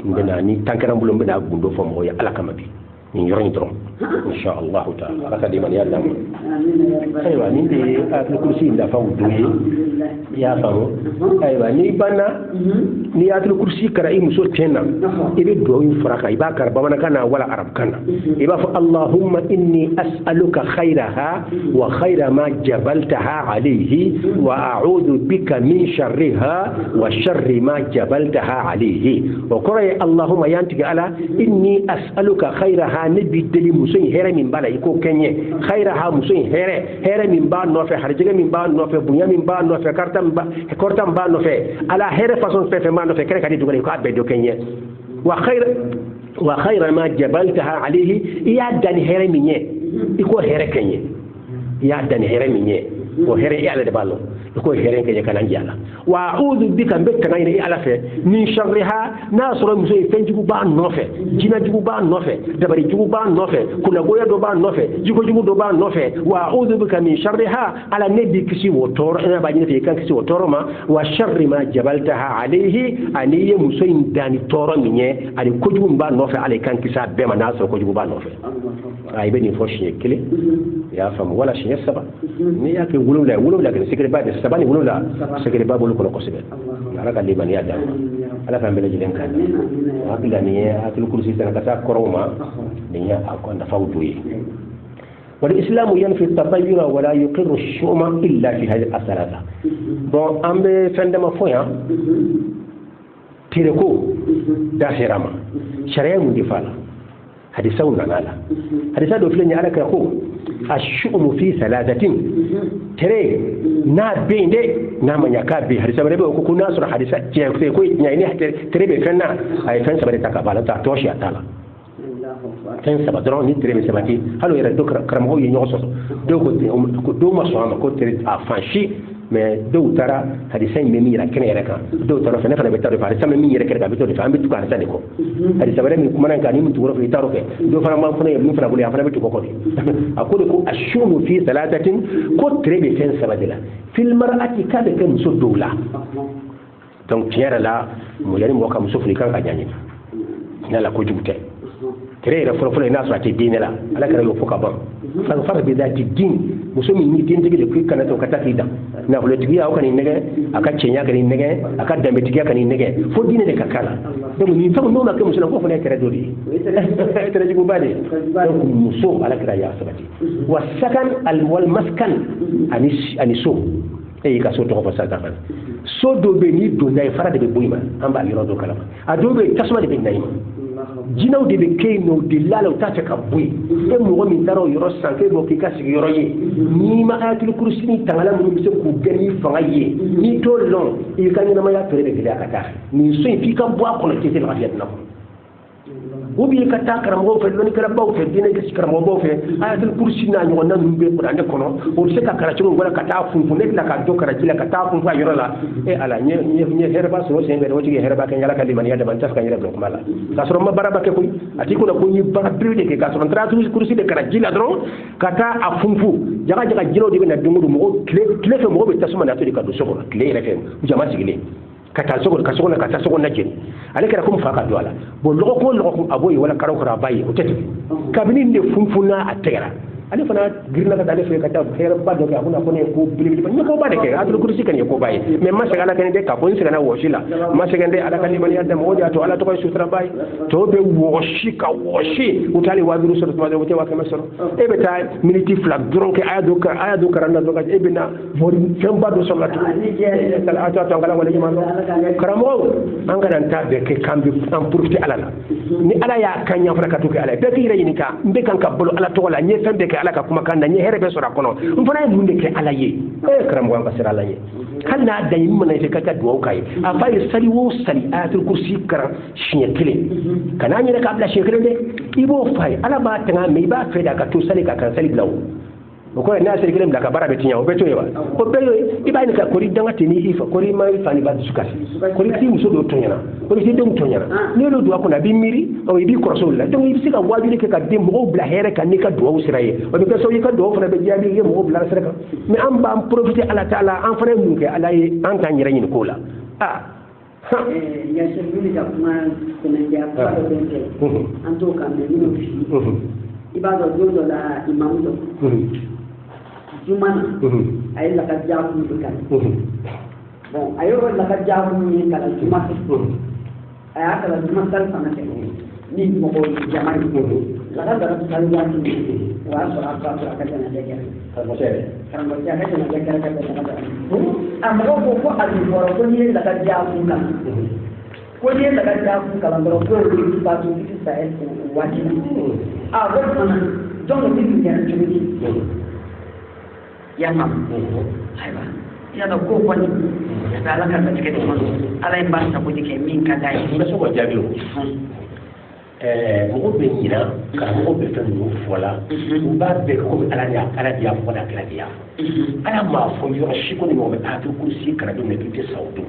ndena ni tankaram bulo mbena gundo fo mo ya ala kamabi ni yorni trom insha Allah ta'ala raka di man ya dam aywa ni de atul kursi la fa wuduyi ya famu aywa ni bana ni atul kursi kara i muso tenna ibe do yin faraka iba kar ba mana kana wala arab kana iba fa Allahumma inni as'aluka khairaha wa khaira ma jabaltaha alayhi wa a'udhu bika min sharriha wa sharri ma jabaltaha alayhi wa qara Allahumma yantiga ala inni as'aluka khairaha nabi dali muso here min bala iko kenye khairaha muso here min ba no fe harjega min ba no fe bunya min ba no fe kartam ba no fe ala here façon fe ma no fe kere kadi dugale ko abbe do kenye wa khaira ma jabaltaha alayhi ya dani here minye iko here kenye ya dani here minye ko here ya ala de ballo ko here kenye kana njala wa a'udhu bika mbekka ngayni ala fe min sharriha nasro muso fenjugu ba no fe jina jugu ba no fe dabari jugu ba no fe kula goya do ba no fe jugo jugu do ba no fe wa a'udhu bika min sharriha ala nabi kisi wotoro ina ba jina fe kan kisi wotoro ma wa sharri ma jabaltaha alayhi aniye muso indani toro minye ali kojugu ba no fe ale kan kisa be ma nasro kojugu ba no fe ay be ni foshiye kile ya fam wala shiye saba ni yake wulula ke sikre ba de sabani wulula sikre ba bolu ko sibe ala ka liban ya dal ala fa mbele jilen kan akila ni akil kursi tan kata koroma ni ya akonda fawduyi والإسلام ينفي التطير ولا يقر الشؤم إلا في هذه الثلاثة. bon ambe fendema foya tireko dahirama sharia mu difala hadisa unanala hadisa do filenya ala ka ko الشؤم في ثلاثة ترى نابين نامن يكابي hadisa bare ko kuna sura hadisa je ko nyaini tare be fenna ay fen sabare takabala ta toshi atala fen sabadron ni tare be sabati halo era do karamo yi nyoso do ko do ma so am ko tare afanshi mais do tara hadisa me mira kene reka do tara fena fena be tare hadisa me mira kene be to fa ambi tukar tane ko hadisa bare mi kuma nan kan mi turo fi taro ke do fana ma fana mi fana buli afana be to ko di akode ko ashumu fi salatatin ko trebe fen sabadila fil mar'ati kada kan so dola donc tiara la mo yani mo kam so fuli kan ka nyanya nala ko jubute tere ra folo ina so ati dinela ala kara yo foka ban fa fara be dati din musomi ni din dige ko kana to kata fida na folo tigiya o kan nege aka cenya kan nege aka dambe tigiya kan nege fo dine de kakala donc ni fa no na ke musola ko fona kere dodi tere jigu bade donc muso ala kara ya sabati wasakan al wal maskan aniso e ka so to ko sa ta so do be ni do nay fara de be boyma amba yoro do kala a do be tasma de be nay jinaw de be kayno de lalaw ta ta kabui e mo mi daro yoro sanke bo ki kasi yoro ye ni ma ayatul kursi ni tangala mo mi se ku gani fanga ye ni to lon e kan na ma ya tere de ka ta ni so fi kan bo ko le te la fiat na ubi ka ta karamo fe loni kara baw fe dine ke karamo baw fe ayatul kursi na nyo na numbe ko ande kono o se ka kara chungo wala ka ta funfu nek la ka do kara jila ka ta funfu ayoro la e ala nye herba so se ngere woti herba kan yala ka limani ya da ban tafka yere blok mala ka so ma baraba ke kuy ati ko na ko ni bara bride ke ka so tra kursi de kara jila dron ka ta a funfu jaga jilo de na dungu mo kle fe mo be tasuma na to de ka do soko kle re fe jama sigile kata soko na jeni ale kera ko fa ka do ala bo logo ko aboyi wala karaw kara bayi o tete kabini ne funfuna ategara ale fana girna ka dale fe ka ta fere ba do ka kuna ko ne ko bilibili ba ko ba de ke adul kursi kan ko bayi mais ma segala kan de ka bon segala woshila ma segande ala kan liman yadda mo to ala to ko sutra bayi to be woshi utali wa biru sura ma de wote wa kama sura e be ta miniti flag dron ke aya do karanda do ka e be na mori femba do sura to kala ato to ngala wala jima karamo an ga dan ta be ke kambi en profiter ala ni ala ya kanya fara ka to ke ala be ki reyini ka mbe kan ka bolo ala to wala nye fembe ala ka kuma kan da ni herbe sura kono on fana mun de ke ala ye karam ko basira ala ye kan na da yin mun ne ka duwa kai a fa sali wo sali ayatul kursi kara shinya kile kana ni ka abla shekere de ibo fay ala ba tanga me ba fe da ka to sali ka kan sali blawo ko na sali kile ka bara betinya o beto yewa ko beyo iba ni ka kori danga tini ifa kori ma ifa ni ba sukasi kori ti muso do tonyana kori ti dum tonyana ni lo duwa ko na bi miri o bi ko rasul la donc ibi sika wajuli ke ka dem mo bla here kan ni ka duwa usiraye o be so yi ka duwa fana be jabi ye mo bla siraka mais an ba profiter ala taala an fana mun ke ala ye an kan yira yin ko la ya shiruli da kuma kuna ya fara da ke an to kan ne ni fi ibada do la imam do jumana ay la ka jaamu ni kan bon ayo la ka jaamu ni kan jumata ay aka la jumata sana ke ni mo ko jama'i la ka da ta ya ni wa so aka ka na de kan mo ya ka na de kan ka amma ko ali foro ko ni la ka jaamu kan ko ni la ka jaamu kan la ko ni ba tu ki sa es wa ni ko mana don ni ni kan ni ya mam aywa ya da ko wani ya da alaka da take da wannan ala in ba ta ko dike min ka dai ba so ko jabi mo be nyina ka mo be tan no fola ba be ko ala ya fola kala ya ala ma fo yo shi ko ni mo be atu kursi kala do ne bite saudu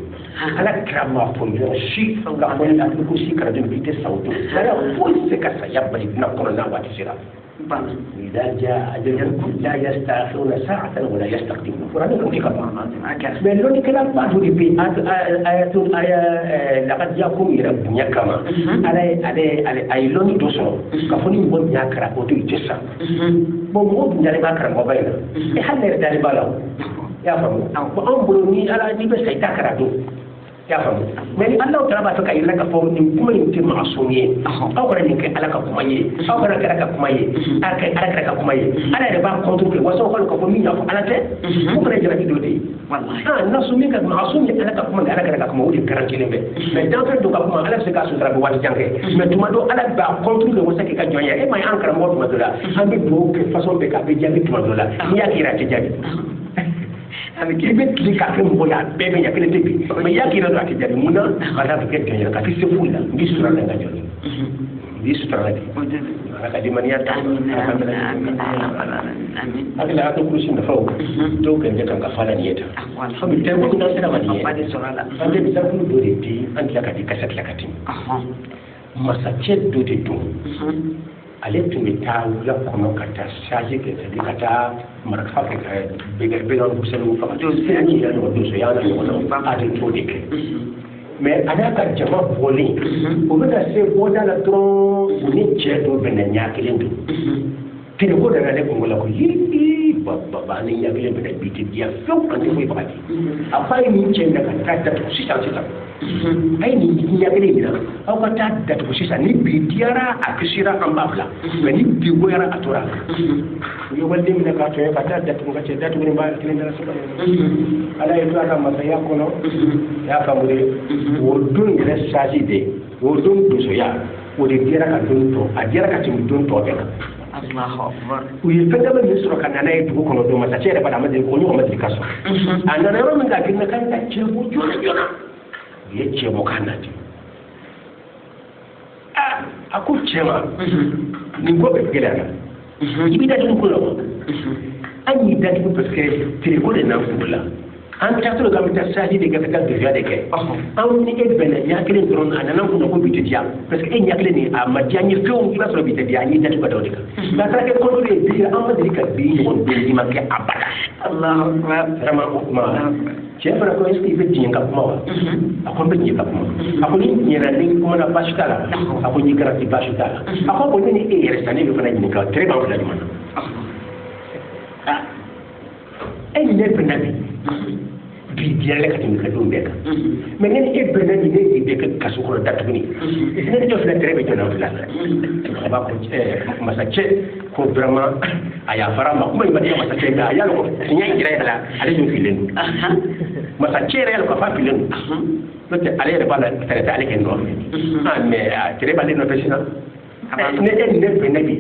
ala kra ma fo yo shi ga fo ni atu kursi kala do bite saudu ala fo se ka sa ya bali na ko na wa tisira إذا جاء أجلهم لا يستأخرون ساعة ولا يستقدمون فرنا كم كمان من لون كلام بعد ودي آية لقد جاءكم إلى الدنيا كما على لون دوسو كفوني بون يكره أو تيجسا بوم بنجاري بكره موبايل هل نرداري بالاو يا فمو أم بلوني على جيب سيتكره دو ya famu mais Allah ta ba ka illa ka fo ni kuma ni ti masumiye aw ko ni ke ala ka kuma ye aw ko ka kuma ye ala ka kuma ye ala da ba contrôler waso ko ko mi ya ala te ko ko jara do de wallahi na sumi ka masumi ala ka kuma ala ka kuma wuri karan kilembe mais dans ce do ka kuma ala se ka su tra wati jange mais tuma do ala ba contrôler wasa ke ka jonya e mai an kara mo tuma do la an be do ke façon be ka be jabi tuma do la ni ya kira te jabi ani kibe klika ke mo ya bebe ya kele tebi me ya kira do akijani muna ala ke kenya ka kisi fula ngi sura nga joni ngi sura di ala di maniya ta amin ala to kurushi na fawo to kan je kan ka fala ni yeta alhamdulillah ko na sira maniya ba di sura la ande bi sabulu do de ti an la ka di kasat la kati masa chet do de do ale tun bɛ taa wula kɔnɔ ka taa charge kɛ c'est à dire ka taa maraka kɛ ka bɛgan busɛnw faga sira ci la ɲɔgɔn donso y'a la ɲɔgɔn na a de t'o de kɛ mais a n'a ka jama bɔlen o bɛ ka se bɔda la dɔrɔn u ni cɛ dɔ bɛnna ɲɛ kelen don tele ko nana ne kungo la ko yii baba ni ɲɛ kelen bɛnna bi tɛ diya fewu an tɛ foyi faga di a fa ye nin cɛ in na ka taa datugu sisan a ye nin ɲɛ kelen in na aw ka taa datugu sisan ni bi diyara a kisira an b'a bila mais ni bi goyara a tora u ye waliden minɛ k'a tɔɲɔ ka taa datugu ka cɛ datugu ni b'a kelen dara saba ala ye to a ka masaya kɔnɔ y'a faamu de o don yɛrɛ saji de o don donsoya o de diyara ka don tɔ a diyara ka tɛmɛ don tɔ bɛɛ kan u ye fɛn dama min sɔrɔ ka nana ye dugu kɔnɔ don masakɛ yɛrɛ b'a ma deli ko ɲɔgɔn ma deli ka sɔrɔ a nana yɔrɔ min k'a girinna k'a bɛ taa cɛ bɔ joona joona u ye cɛ bɔ k'a nati a ko cɛ ma nin ko bɛ gɛlɛya i b'i datugu ko la wa an y'i datugu parce que tele ko de n'an furu la an taatɔ k'an bɛ taa saji de kɛ ka taa dusuya de kɛ anw ni e bɛnna ɲɛ kelen dɔrɔn a nana kunna ko bi tɛ diya parce que e ɲɛ kelen nin a ma diya n ye fewu i b'a sɔrɔ bi tɛ diya an y'i datugu ka da o de kan mais a taara kɛ kɔntu ye bi an ma deli ka bi ɲɔgɔn don i ma kɛ abada vraiment o kuma cɛ fana ko est-ce que i bɛ diɲɛ ka kuma wa a ko n bɛ diɲɛ ka kuma a ko ni diɲɛna ni kuma na baasi t'a la a ko n y'i garanti baasi t'a la a ko bon ne ni e yɛrɛ sisan ne bɛ fana ɲininka tere b'an fila ɲuman na e ni ne bɛnna bi diɲɛ ka tɛmɛ ka don bɛɛ kan mais ne ni e bɛnna ni ne de bɛ kɛ kaso kɔnɔ datuguni ne ni dɔ filɛ tere bɛ jɔn fila a b'a fɔ masakɛ ko vraiment a yafara ma kuma in ma diya masakɛ nka a y'a dɔn ko tiɲɛ yɛrɛ yɛrɛ la ale dun filen don masakɛ yɛrɛ yɛrɛ ko a fa filen don n'o tɛ ale yɛrɛ b'a la tɛrɛtɛ ale kɛ nɔfɛ mais tere b'ale nɔfɛ sisan ne be nabi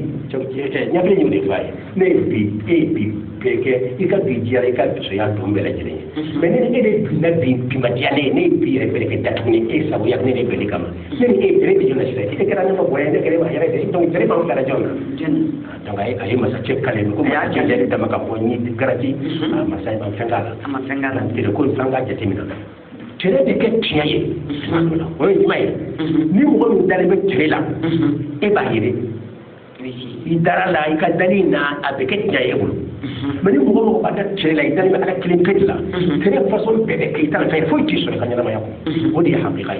nya be ñu de fay ne bi peke ika bi jira ika so ya do mbele jere mais ne nabi bi ma diane ne bi re be dat ni e sabu ya ne be kama ne re be jona sire ite kera ne mo boye ne kere ba yare de donc jere ba ngara jona donc ay masa check kale ko ya jere dama ka ko ni garati masa ba fengala te ko fanga jati mina tere de ke tiaye o yi mai ni mo ko dale be trela e ba yire idara la ika dalina abeke tiaye bulu mais ni mo ko ba trela idara be ala clean petla tere façon be ke itala fay fo ti so ka nyama yako o di haqiqa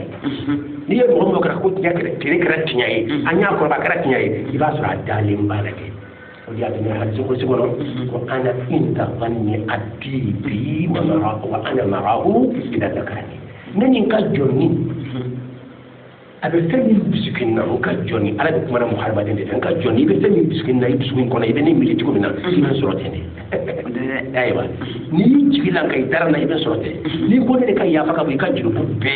ni ye mo ko ka ko tiaye tere kra tiaye anya ko ba kra tiaye iba so dalim balake وليأتني حديث قرسي وأنا إن تظني أديبي وأنا معه إذا ذكرني من ينقل جوني أبستني بسكيننا وكال جوني على ذلك من محاربة دين كال جوني بستني بسكيننا يبسكين كنا يبني مليتكم منا من سورتين أيوة ni jigila kay dara na ibe sorte ni ko ne kay ya faka bu kan jiru be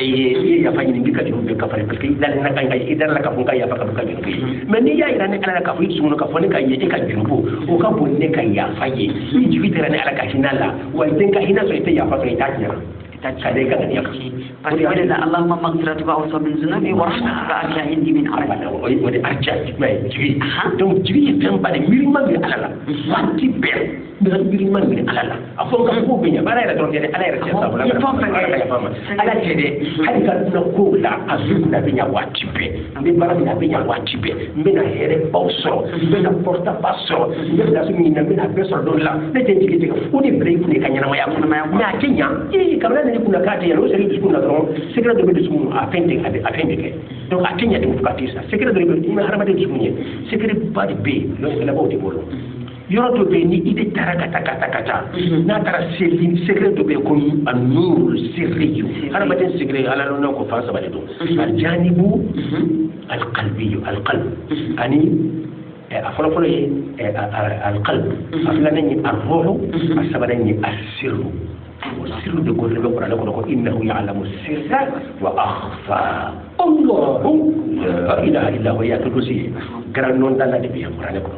ya fa ni bi ka jiru be ka fare parce que dal na kay idar la ka bu kay ya faka bu kan jiru mais ni ya ira ne ala ka fu su no ka fo ne kay e ka jiru o ka bu ne kay ya fa ye ni jigila ne ala ka hinala wa den ka hina so ite ya faka ita nya كذلك أن يقصي ولذا اللهم مغفرتك أوسع من ذنوبي ورحمتك أرجع عندي من عمل ودي أرجع ما يجري donc jiri tan bade mirima bi alala wanti be dan mirima bi alala afon ka ko benya bara ira tonde ala ira tsa bula ala tede hadi ka na ko la azu na benya wati be mbe bara na benya wati be mbe na here bawso mbe na porta basso mbe na sumi na mbe na beso do la ne tenji ke ko ni break ni kanyana ma yakuna na kenya kamera ni kuna kati ya rosa ni kuna ron sekira do be sumu afende ke donc atenya de fukatisa sekira do be ni harama de sumu sekira ba de be lo la bo de bolo yoro to be ni ide taraka takata na tara selin sekira do be ko anur sirriyu harama de sekira ala no ko fa sabale do aljanibu alqalbi alqalb ani afolo alqalb aflani arruhu asabani asirru والسر بكل بقرة لكم إنه يعلم السر وأخفى الله لا إله إلا هو يأكلسي كرانون دانا دبي قرآن لكم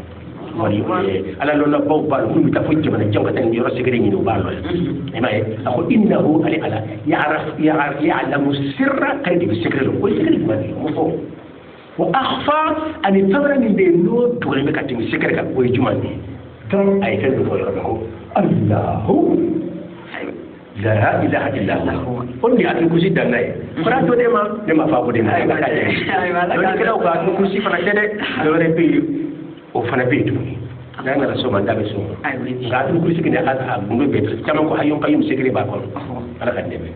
على لولا بوبال هم تفوج من الجو كتن يرى سكرين ينوبالو إما أقول إنه على يعلم السر كيد بالسكر والسكر ما هو وأخفى أن يتبر من بينو تقول لك كتن السكر ويجمعني ترى أي كلمة الله لا إله إلا الله قل لي أن كوسي دناي فرانتو دما فابو دنا لو كده وقعد كوسي فرانتو ده لو ربي وفنا بيتو nanga la soma ndabe soma ga dum kursi kene asa bungo be chama ko hayyon kayum sekre ba ko ala kan debe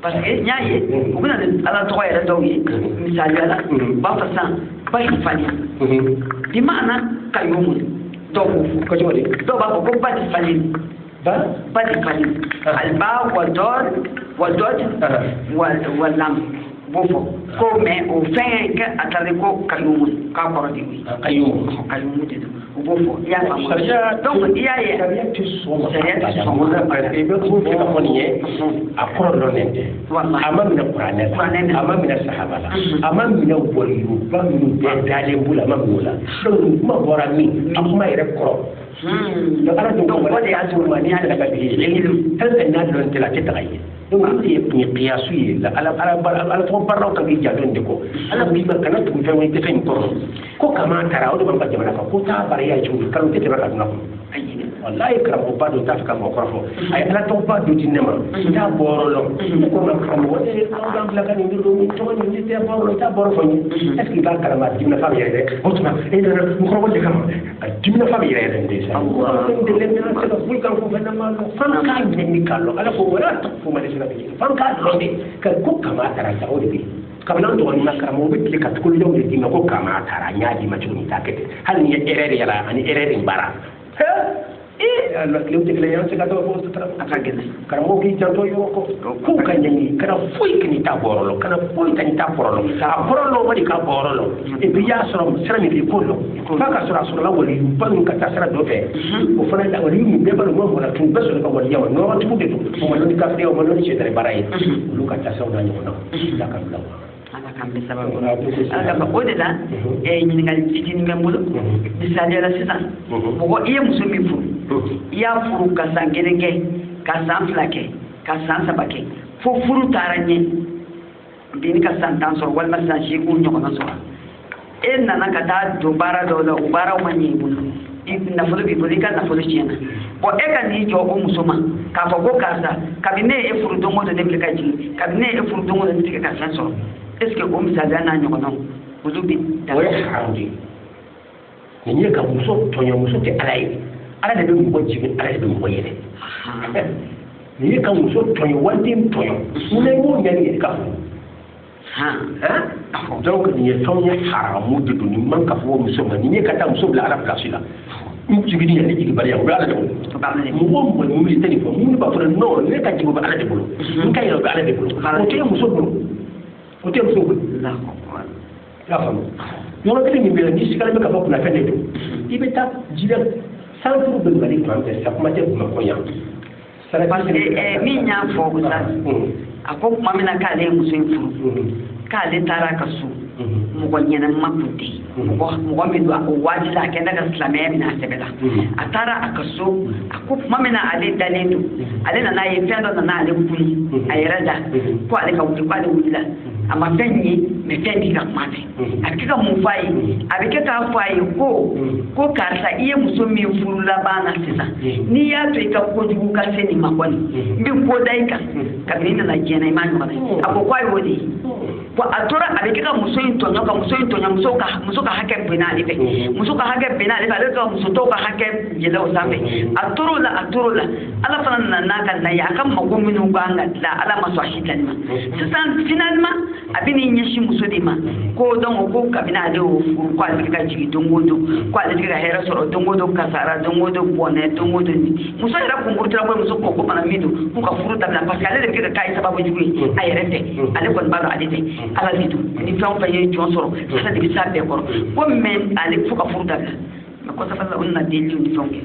parce que nyaaye ubuna ala to ya daw yi misali ala ba fa san ba fani di maana kayum do ko jodi do ba ko ba fani بدي فلي الباء والدود واللام بوفو كومي وفين كاتريكو كيوم كابردي كيوم دي وبوفو يا فاما دونك يا سريات سوما بيبي كو في كونيه اقرا لوننده اما من القران اما من الصحابه اما من الولي بامن دالي بولا ما بولا ما ورامي اما يركرو da ana dun ko wala ya zo mani ya daga bihi ilmi tan na don tela ta tayi don an yi qiyasu yi la ala to barra ka bi jadon de ko ala bi ba kana tun fa wani tafen ko kama tara o ban ba jamana ko ta bare ya ju kan te ba ka na ko wallahi kram ko ba do ta ka mo ko ay ala to ba do tinema ta boro lo ko na kam wo e ko la kan ni do mi to ni te ta boro fo ni est ce ba kala ma dimna fa yere o tuma e na ko ko de kam dimna fa yere de Allah de le na ta ko kan ko na ma fan ka ni kallo ala ko wala ta ko ma de sina bi fan ka do de ka ko kama tara ta o de bi kamar to wannan karamo bi ka ko lo de dina ko kama tara nya di ma tuni ta kete hal ni erere yala ani erere bara Allah ke wuce kila yan sika to ko sutra aka gina karamo ki janto yo ko kan yani kana foi kini ta borolo kana foi tani ta borolo sa borolo wadi ka borolo e biya soro sera mi ko lo fa ka sura sura la wali ban ka ta sera do fe o fana la wali mi be ba mo wala tun beso ka wali yawa no tu de to mo lo ni ka fe o mo lo ni che dare barai lu ka ta sa na nyono la ka la ala kan be sababu ala ka o de la ni ngal fitini membulo misali ala sisan bo iye muso mi fu ya furu ka sangerenge ka san flake ka san sabake fo furu taranye bin ka san tan so wal masan shi ku nyoko na so en nana ka ta do bara do la ubara manye bulu na fulu bi bulu ka na fulu chena bo e ka ni jo o musoma ka fo go kasa kabine e furu do mo de de ka ji kabine e furu do mo de ka san so est ce que o misali na nyoko no bulu bi da waya haudi ni ka muso tonyo muso te alai ala de be mo jigin ala de be mo yele ni ka muso tonyo wande tonyo ne mo nyani ka donc ni tonyo haramu de ni man ka fo muso ma ni ka ta muso bla ala place la mu jigi ni ni jigi bari ya ala de mu mo mo ni tani fo mu ba fo no ne ka jigi ba ala de bolo ni ka yoro ala de bolo o te muso bolo o te muso bolo la fam yo ko ni be ni sikala be ka fo na fene do ibeta jida sans pour de bari ko sa ma je ko ya min y'a fɔ sa a ko tuma min na k'ale muso in furu k'ale taara ka so mɔgɔ ɲɛnama tun tɛ yen mɔgɔ min don o waati la a kɛlen ka silamɛya minɛ a sɛbɛ la a taara a ka so a ko tuma min na ale dalen don ale nana ye fɛn dɔ nana ale kuli a yɛrɛ la ko ale ka wuli k'ale wulila a ma fɛn ye mɛ fɛn di ka kuma fɛ a bɛ kɛ ka mun fɔ a ye a bɛ kɛ k'a fɔ a ye ko karisa i ye muso min furu laban na sisan n'i y'a to i ka kojugu ka se nin ma kɔni n bɛ ko da i kan kabini i nana diɲɛ na i m'a ɲɔgɔn na a ko k'a y'o de ye bon a tora a bɛ kɛ ka muso in tɔɲɔ ka muso in tɔɲɔ muso ka hakɛ bɛnna ale fɛ muso ka hakɛ bɛnna ale fɛ ale ka muso tɔw ka hakɛ yɛlɛ o sanfɛ a tor'o la ala fana nana n'a ka na ye a ka mago minnu kan ka dilan ala ma sɔn a si dilanni ma sisan finalement a bɛ n'i ɲɛsin muso de ma ko donc ko kabini ale y'o furu ko ale bɛ ka jigin don o don ko ale bɛ ka hɛrɛ sɔrɔ don o don kasara don o don bɔnɛ don o don muso yɛrɛ kunkurutira ko muso ko fana min don k'u ka furu dabila parce que ale de bɛ kɛ k'a ye sababu jugu ye a yɛrɛ tɛ ale kɔni b'a dɔn ale tɛ ala de don ni fɛn o fɛn ye jɔn sɔrɔ ala de bɛ s'a bɛɛ kɔrɔ ko mais ale fo ka furu dabila mais kɔsɔbɛ la o nana deliliw ni fɛnw kɛ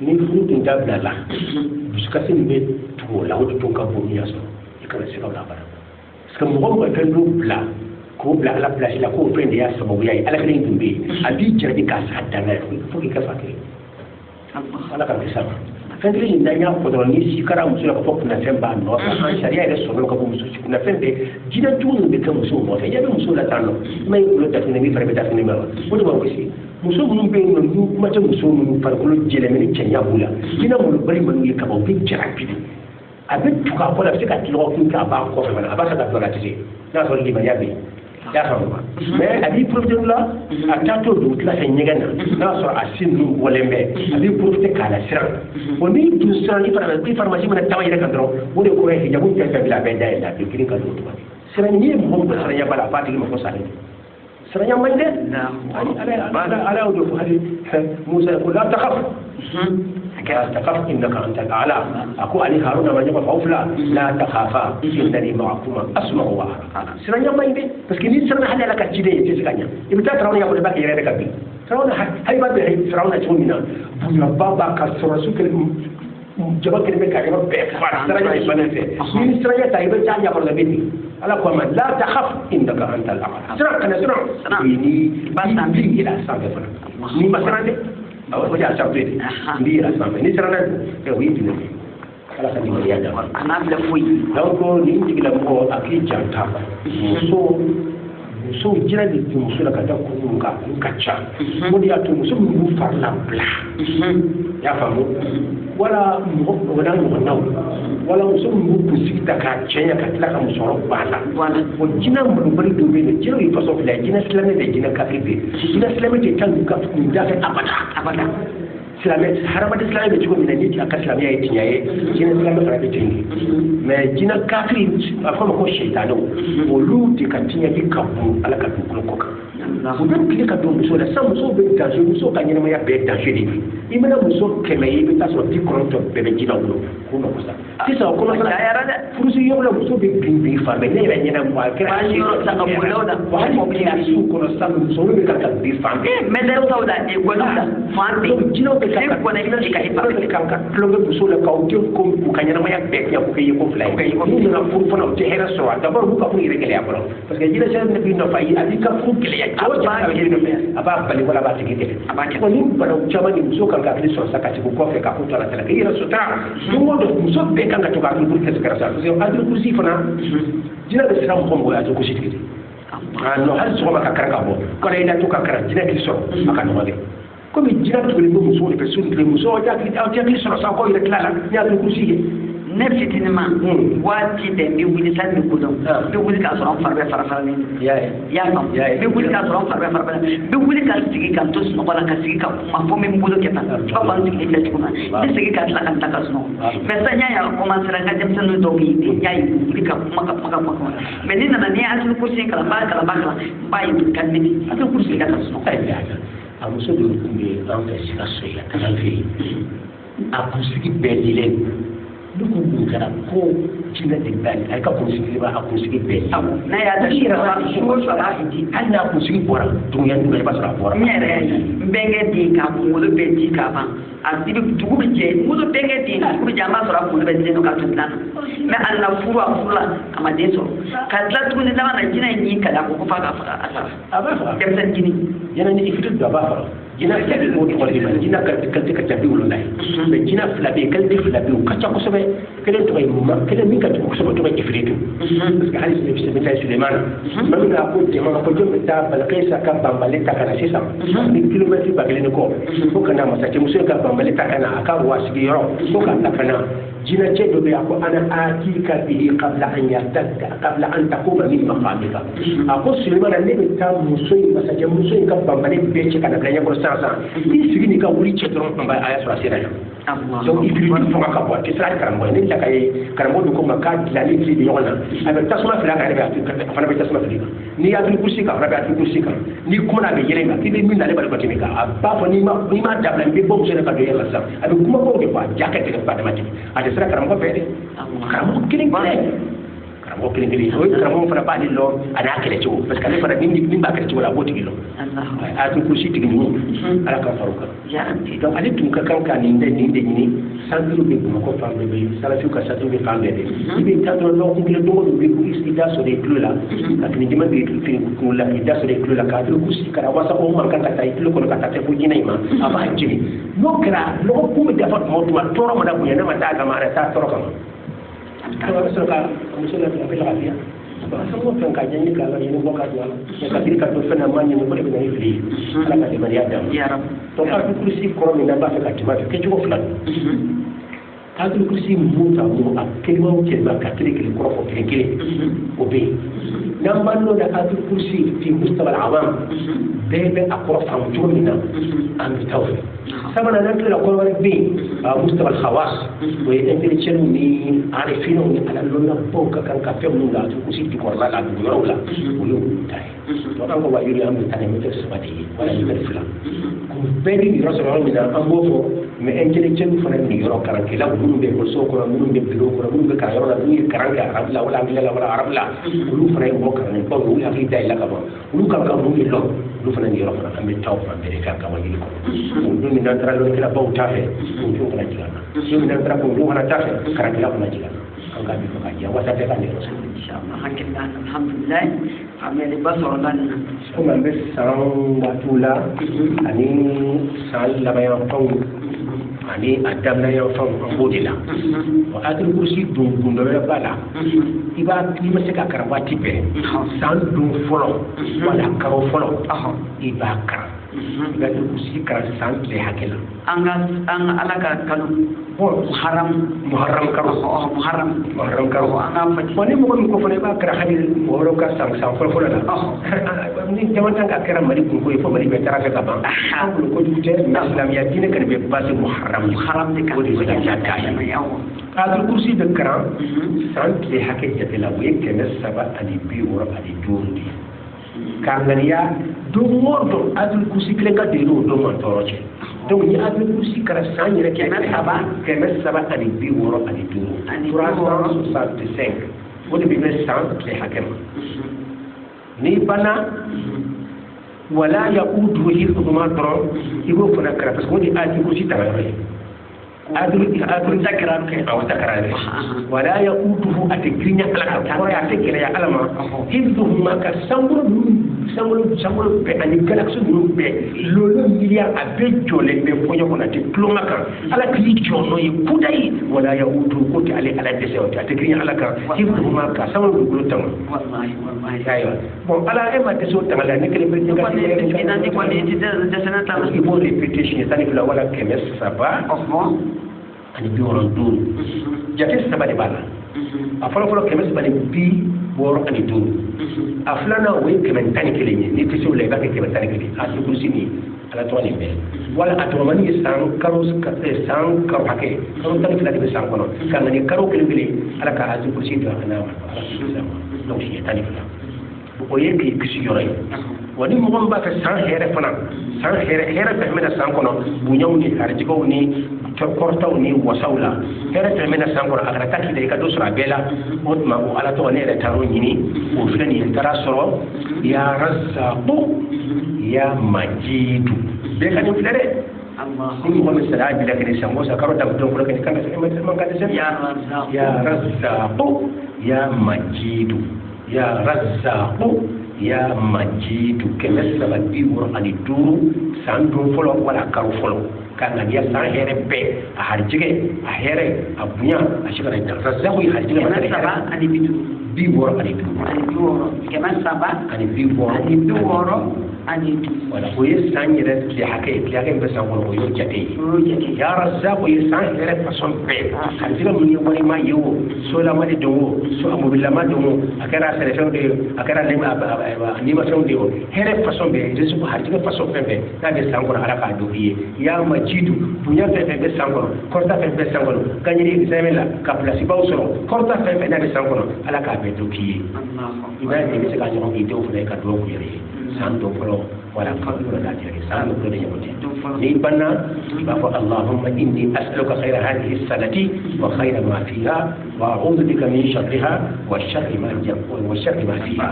ni furu tun dabila la dusukasi min bɛ tugu o la o de tun ka bon ya sɔrɔ i kana se ka o labara parce que mɔgɔ min ka fɛn dɔ bila k'o bila ala place la k'o fɛn de y'a sababuya ye ala kelen tun bɛ yen a b'i jara de k'a sa dan na fo k'i ka fa kelen ala ka kisa ma fɛn kelen in n'an y'a fɔ dɔrɔn ni si kɛra muso la ka fɔ kunnafɛn b'a nɔfɛ an sariya yɛrɛ sɔrɔ ka bɔ muso si kunnafɛn bɛ jinɛjugu min bɛ kɛ musow nɔfɛ i bɛ muso la tan nɔ i ma y'i bolo dafini min fana bɛ dafini ma o de b'a gosi muso minnu bɛ yen nɔ n'u kuma tɛ muso minnu farikolo jɛlɛmɛ ni cɛnya b'u la jinɛ molobali minnu ye kaba u bɛ jara bi a bɛ tugu a kɔ la a bɛ se ka tilɔgɔkun kɛ a b'a kɔfɛ fana a b'a se ka dɔ la tɛ se n'a sɔrɔ limaniya bɛ yen y'a faamu ma mais a b'i profité la a taa to dugu tila fɛ ɲɛgɛn na n'a sɔrɔ a sin ninnu bɔlen bɛ a b'i profité k'a la siran o n'i dun siran i farmasi mana taama yɛrɛ kan dɔrɔn o de kɔrɔ ye hijabu fɛn fɛn bila a bɛɛ dayɛlɛ a bɛ girin ka don o tuma siran n'i ye mɔgɔ min ka siranya b'a la a b'a tigi ma ko salen siranya man dɛ ala y'o de fɔ hali musa ko la takaf لا تخف إنك أنت الأعلى أقول علي هارون ما جمع فوفلا لا تخافا إنني معكما أسمع وأرى سرنا ما يبي بس كني سرنا هذا لك الجديد تسكانيا يبتدأ ترون يقول باقي يرى كبير ترون هاي ما بيعي ترون تونينا بيا بابا كسر سكر جبل كلمة كلمة بفار سرنا يبنته من سرنا تايبل جاني أقول لبيتي على قوم لا تخف إنك أنت الأعلى سرنا كنا سرنا ini bas nanti kita sampai mana ni masalah awak dia asal tu dia sampai ni serana ke wiji ni kalau saya ni dia ada anak bila fui donc ni jigila ko akli janta so jira di muso la kata ko nga kacha mo dia to muso mu farla bla ya famu wala mo wala mo naw wala muso mu kusita ka chenya ka tila ka musoro bala wala o jina mo bari do be jiro yi faso fla jina islame de jina ka ibe jina islame de tan ka ku da ka abada islame harama de islame de ko mi ni aka islame ya tinyaye jina islame fara de tingi mais jina kafiri afama ko shaytano o lu de ka tinya di kabu ala ka dukul ko ka o be kile ka do muso la sam muso be danger muso ka nyama ya be danger di imana muso keme yi be taso di konto be be jina wulo ko no ko sa tisa ko na ya rada furusi yɔrɔ muso bɛ bin fan bɛɛ ne yɛrɛ ɲɛna mɔgɔ a kɛra wa hali mɔbili la su kɔnɔ sisan muso bɛ ka bin fan bɛɛ mais dɛrɛ taw la école la fan bɛɛ jinɛw bɛ ka tulonkɛ muso la k'aw denw ko u ka ɲɛnamaya bɛɛ kɛ k'u kɛ yeko fila ye n'u nana furu fana u tɛ hɛrɛ sɔrɔ a d'abord u ka furu yɛrɛ gɛlɛya fɔlɔ parce que jinɛ sɛbɛn bɛ nɔfɛ a b'i ka furu gɛlɛya a b'a bali wala a b'a tigi dɛmɛ wa ni bana caman ni muso kan ka hakili sɔrɔ sa ka sigi kɔfɛ ka ko to a la k'i yɛrɛ sutura don o don muso bɛɛ kan ka to ka hakili kɛ sigara sa parce que hakili kurusi fana jinɛ bɛ siran mɔgɔ mɔgɔ ye a tɛ kusi tigɛ non hali sɔgɔma ka kara ka bɔ kɔnɔ i la to ka kara jinɛ k'i sɔrɔ a ka nɔgɔ dɛ komi jinɛ tuguni bɛ muso de fɛ su tigɛ muso aw tɛ hakili sɔrɔ sa aw yɛrɛ tila la ni hakili kurusi ye ne fitinima waati bɛɛ n bɛ wuli sa n bɛ kodɔn n bɛ wuli k'a sɔrɔ n fari bɛ fara-faralen don i y'a faamu n bɛ wuli k'a sɔrɔ n fari bɛ fara-faralen n bɛ wuli ka sigi ka n to sunɔgɔ la ka sigi ka kuma fɔ n bɛ n bolo kɛ tan tu b'a fɔ n sigilen filɛ cogo min na n bɛ segin ka tila ka n ta ka sunɔgɔ mais sisan n y'a ye a commencera n ka denmisɛnnin dɔw bɛ yen n y'a ye wuli ka kuma mais ni nana ni hakili kurusi in kalan n b'a kalan n b'a ye ka mɛti hakili kurusi ka taa sunɔgɔ. a muso dɔ tun bɛ an fɛ Sikaso yan kalan fɛ yen a kunsigi bɛɛ dilen ne ko mun kɛra ko jinɛ de bɛ a ka kunsigi b'a kunsigi bɛɛ awɔ n'a y'a da yɛrɛ la sogo sɔrɔ a di hali n'a kunsigi bɔra duguya duguya i b'a sɔrɔ a bɔra. n yɛrɛ n bɛnkɛ den k'a kunkolo bɛɛ di k'a ban a dugu bɛ jɛ muso bɛnkɛ den dugu bɛ jɛ an b'a sɔrɔ a kunkolo bɛ dilen don k'a to dilan na mais a nana furu a furula a ma den sɔrɔ ka tila tuguni laban na jinɛ in y'i kale a ko f'a ka faga a sara a b'a faga denmisɛnnin jini yana ni ifiri dɔ a b'a faga jinɛ fila bɛ mɔgɔ tɔgɔ de ma jinɛ kalite ka ca 70 ye mais jinɛ fila bɛ yen kalite fila bɛ yen o ka ca kosɛbɛ kelen tɔgɔ ye ma kelen min ka jugu kosɛbɛ tɔgɔ ye ifiritu parce que hali bisimilayi Sulemana ma min n'a ko jama ko jɔn bɛ taa Balikisa ka banbali ta ka na sisan ni kilomɛtiri 1000 ni kɔ fo ka na masakɛmuso ka banbali ta ka na a ka wa sigiyɔrɔ fo ka ta ka na jinɛcɛ dɔ bɛ yen a ko ana atika bihi qabla an takuma min maqamika a ko Sulemana ne bɛ taa muso in masakɛmuso in ka banbali bɛɛ cɛ ka na bila ɲɛkɔrɔ sisan i sigi ni ka wuli cɛ dɔrɔn an b'a a y'a sɔrɔ a sera yan donc i fili fanga ka bɔ a tɛ sira karamɔgɔ ye ne tila ka ye karamɔgɔ dɔ ko ma k'a dilanni fili bɛ ɲɔgɔn na a bɛ tasuma fili a kan a fana bɛ tasuma fili kan n'i y'a hakili kurusi kan a fana bɛ hakili kurusi kan n'i kumana a bɛ yɛlɛ kan k'i bɛ min na ale b'a dɔn tɛmɛ kan a b'a fɔ n'i ma dabila n bɛ bɔ muso yɛrɛ ka don yɛlɛ sisan a bɛ kumabaw de fɔ a ja ka tigɛ ba dama tɛmɛ a tɛ sira karamɔgɔ fɛ dɛ karamɔgɔ kelen kelen karamɔgɔ kelen kelen o ye karamɔgɔ fana b'ale lɔ a n'a kɛlɛ cogo parce que ale fana min b'a kɛlɛ cogo la a b'o tigi lɔ a tɛ kurusi tigi ninnu ala ka fara o kan donc ale tun ka kan ka nin de ɲini santiru bɛ Bamakɔ fan bɛɛ bɛ salafiw ka santiru bɛ fan bɛɛ bɛ i bɛ taa dɔrɔn lɔgɔkun kelen don o don i da sɔrɔ i tulo la ka fini jɛman bɛ fini kunkolo la k'i da sɔrɔ i tulo la k'a bɛ kurusi ka na wasa o man kan ka taa i tulo kɔnɔ ka taa se fo jinɛ in ma a b'a jeni n'o kɛra lɔgɔkun bɛ dafa tuma o tuma tɔɔrɔ mana bonya ne ma taa kama a yɛrɛ t'a tɔɔrɔ kama a bɛ sɔrɔ ka muso la a bɛ lafiya asɔrɔ fɛn ka ɲɛɲini k'a la ɲini bɔ ka don a la ka giri ka don fɛn na maa ɲini ko de bɛ na i fili ala ka dɛmɛniya d'a ma donc hakili kurusi kɔrɔ min na b'a fɛ ka tɛmɛ a fɛ kɛcogo fila don hakili kurusi mun ta mun a kelimaw cɛba ka kelen kɔrɔ fɔ kelen kelen o bɛ yen n'an b'a dɔn da hakili kurusi fi mustawa al-awam bɛɛ bɛ a kɔrɔ faamu cogo min na an bɛ taa o fɛ sabanan n'an tilara kɔrɔ wɛrɛ bɛ yen mustawa al-khawas o ye intellectuel ni arifinw ni alalɔnnabaw ka kan ka fɛn minnu la hakili kurusi jukɔrɔla la dugu yɔrɔw la o y'olu ta ye donc an ka wajibi an bɛ taa ni mɛtɛrɛ 3 de ye wala mɛtɛrɛ 2 k'u bɛɛ ni yɔrɔ sɔrɔ yɔrɔ min na an b'o fɔ mais intellectuel fana ni yɔrɔ karankɛlaw minnu bɛ ekɔliso kɔnɔ minnu bɛ bureau kɔnɔ minnu bɛ kalan yɔrɔ la n'u ye kalan kɛ arabu la wala angilɛ la wala arabu la olu fana ye mɔgɔ kalanlenbaw ye olu hakili da yɛlɛ ka ban olu kan ka mun de lɔn olu fana ni yɔrɔ fana an bɛ taa fan bɛɛ de fɛ a ka wajibi kɔnɔ o don min n'an taara lɔnkɛlabaw t'a fɛ o don fana jigin an na don min n'an taara k'o don fana t'a fɛ karankɛla fana jigin an na an k'a bɛ fɔ ka diya wasa bɛɛ ka nɛgɛ sɔrɔ. inshallah hakilila alhamdulilayi faamuyaliba sɔrɔla nin na. komi an bɛ san waatiw la ani san labanyanfanw ani a daminɛyanfanw an b'o de la wa hakili kurusi don dɔ wɛrɛ b'a la i ma se ka kalan waati bɛɛ san don fɔlɔ wala karo fɔlɔ i b'a kalan i b'a kurusi kalan san tile hakɛ la. an ka ala ka kalo muharram karo muharram karo an ka fati bon ni mɔgɔ min ko fana i b'a kalan hali mɔgɔ wɛrɛw ka san fɔlɔ la ni jamana ka kɛra Mali kunko ye fo Mali bɛɛ taara fɛ ka ban an bolo kojugu tɛ mais silamɛya diinɛ kɔni bɛ base muharram de kan o de bɛ ka diya k'a ye hakili kurusi bɛ kalan san tile hakɛ jate la o ye 365 de ye k'a ŋaniya don o don hakili kurusi kelen ka deli o don ma tɔɔrɔ cɛ donc ni ayatul kursi kara san yɛrɛ kɛmɛ saba ani bi wɔɔrɔ ani duuru 365 o de bɛ bɛ san tile hakɛ ma n'i banna wala yauduhu hifdhuhuma dɔrɔn i b'o fana kara parce que o de ayatul kursi taga yɔrɔ ye ayatul zakara kɛ awɔ zakara yɛrɛ wala yauduhu a tɛ girinya ala ka kɔrɔ ye a tɛ gɛlɛya ala ma hifdhuhuma ka sankolo bɛɛ ani galaxie ninnu bɛɛ lolo miliyari a bɛɛ jɔlen bɛ fɔɲɔ kɔnɔ a tɛ tulon kan ala k'i jɔ n'o ye kuda ye wala yauduhu ko tɛ ale ala dɛsɛ o tɛ a tɛ girinya ala kan hifdhuhuma ka sankolo dugukolo tama bon ala e ma dɛsɛ o tanga la ne kelen bɛ i b'o répéter siɲɛ 12 wala 300 ani 65 jate saba de b'a la a fɔlɔ 365 ani 5 a filanan o ye 111 ye ni tɛ se o la i b'a kɛ 111 a tɛ kurusi ni ala tɔgɔ nin bɛɛ wala a tɔgɔmani ye karo hakɛ karo 12 de bɛ san kɔnɔ ka na ni karo kelen ala ka a tɛ kurusi don a n'a ma ala k'i sama donc siɲɛ 12 o ye k'i kisi yɔrɔ ye wa ni mɔgɔ min b'a fɛ san hɛrɛ fana san hɛrɛ fɛn bɛna san kɔnɔ bonyaw ni harijigaw ni kɔrɔtaw ni wasaw la hɛrɛ fɛn bɛna san kɔnɔ a kana taa k'i da i ka dɔ sɔrɔ a bɛɛ la o tuma o ala tɔgɔ ne yɛrɛ taar'o ɲini o filɛ nin ye n taara sɔrɔ ya razaku ya majidu bɛɛ ka nin filɛ dɛ ni mɔgɔ min sara a bila kɛ ni san o san karo da dɔn fɔlɔ kɛ ni kan ka se man ka dɛsɛ ya razaku ya majidu ya razaku ya majidu 365 san don fɔlɔ wala karo fɔlɔ ka ŋaniya san hɛrɛ bɛɛ a harijɛgɛ a hɛrɛ a bonya a si kana dan razaku ye harijɛgɛ ma tɛmɛ 3 ani 65 ani 3 ani 5 wala o ye san yɛrɛ tile hakɛ min bɛ san kɔnɔ o y'o jate ye ya razaku ye san hɛrɛ fasɔn bɛɛ harijɛgɛ min ye walima ye o solama de don o so mobilama don o a kɛra sɛnɛfɛnw de ye a kɛra nimafɛnw de ye o hɛrɛ fasɔn bɛɛ resuku harijɛgɛ fasɔn fɛn fɛn n'a bɛ san kɔnɔ ala k'a don i ye ya majidu bonya fɛn fɛn bɛ san kɔnɔ kɔrɔta fɛn bɛ san kɔnɔ gagneli examen la ka pilasibaw sɔrɔ kɔrɔta fɛn fɛn n'a bɛ san kɔnɔ ala k'a bɛɛ don k'i ye i b'a ye i bɛ se ka ɲɔgɔn k'i denw fana ye ka dugawu k'u yɛrɛ ye san dɔ fɔlɔ wala kalo dɔ la jɛgɛ san dɔ de ɲɔgɔn tɛ n'i banna i b'a fɔ allahumma inni as'aluka khayra hadhihi as-sanati wa khayra ma fiha wa a'udhu bika min sharriha wa sharri ma fiha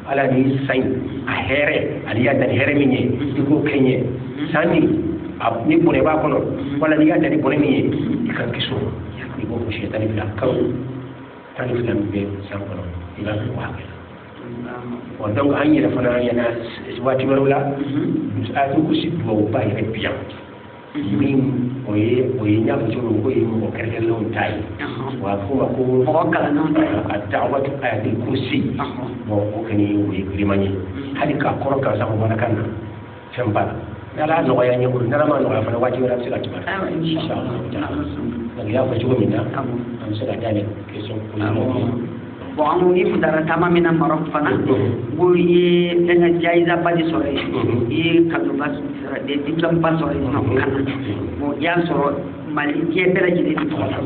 ala ni san a hɛrɛ ale y'a dan ni hɛrɛ min ye i k'o kɛ n ye san ni bɔnɛ b'a kɔnɔ wala n'i y'a dan ni bɔnɛ min ye i ka kisi o ma i b'o fɔ siɲɛ 12 kalo 12 min bɛ san kɔnɔ i b'a kɛ o hakɛ la bon donc an yɛrɛ fana ɲɛna waati wɛrɛw la ayatul kursi duwawuba yɛrɛ bi yan min o ye n y'a fɔ cogo min ko ye mɔgɔ kɛrɛnkɛrɛnlenw ta ye wa a bɛ f'o ma ko mɔgɔ kalannenw ta ye a da'watu ayatul kursi bon o kɔni o ye giriman ye hali k'a kɔrɔ gansan o mana kan na fɛn ba la n'ala nɔgɔya ɲɛ bolo n'ala ma nɔgɔya fana waati wɛrɛ a bɛ se ka tɛmɛ inshallah donc i y'a fɔ cogo min na an bɛ se ka daminɛ question bon an ni futara taama min na Maroc fana ko i ye fɛn ka jayiza ba de sɔrɔ yen i ye cadeau ba sɔrɔ des diplômes ba sɔrɔ yen nɔ kana bon i y'a sɔrɔ Mali diɲɛ bɛɛ lajɛlen de tɔgɔ la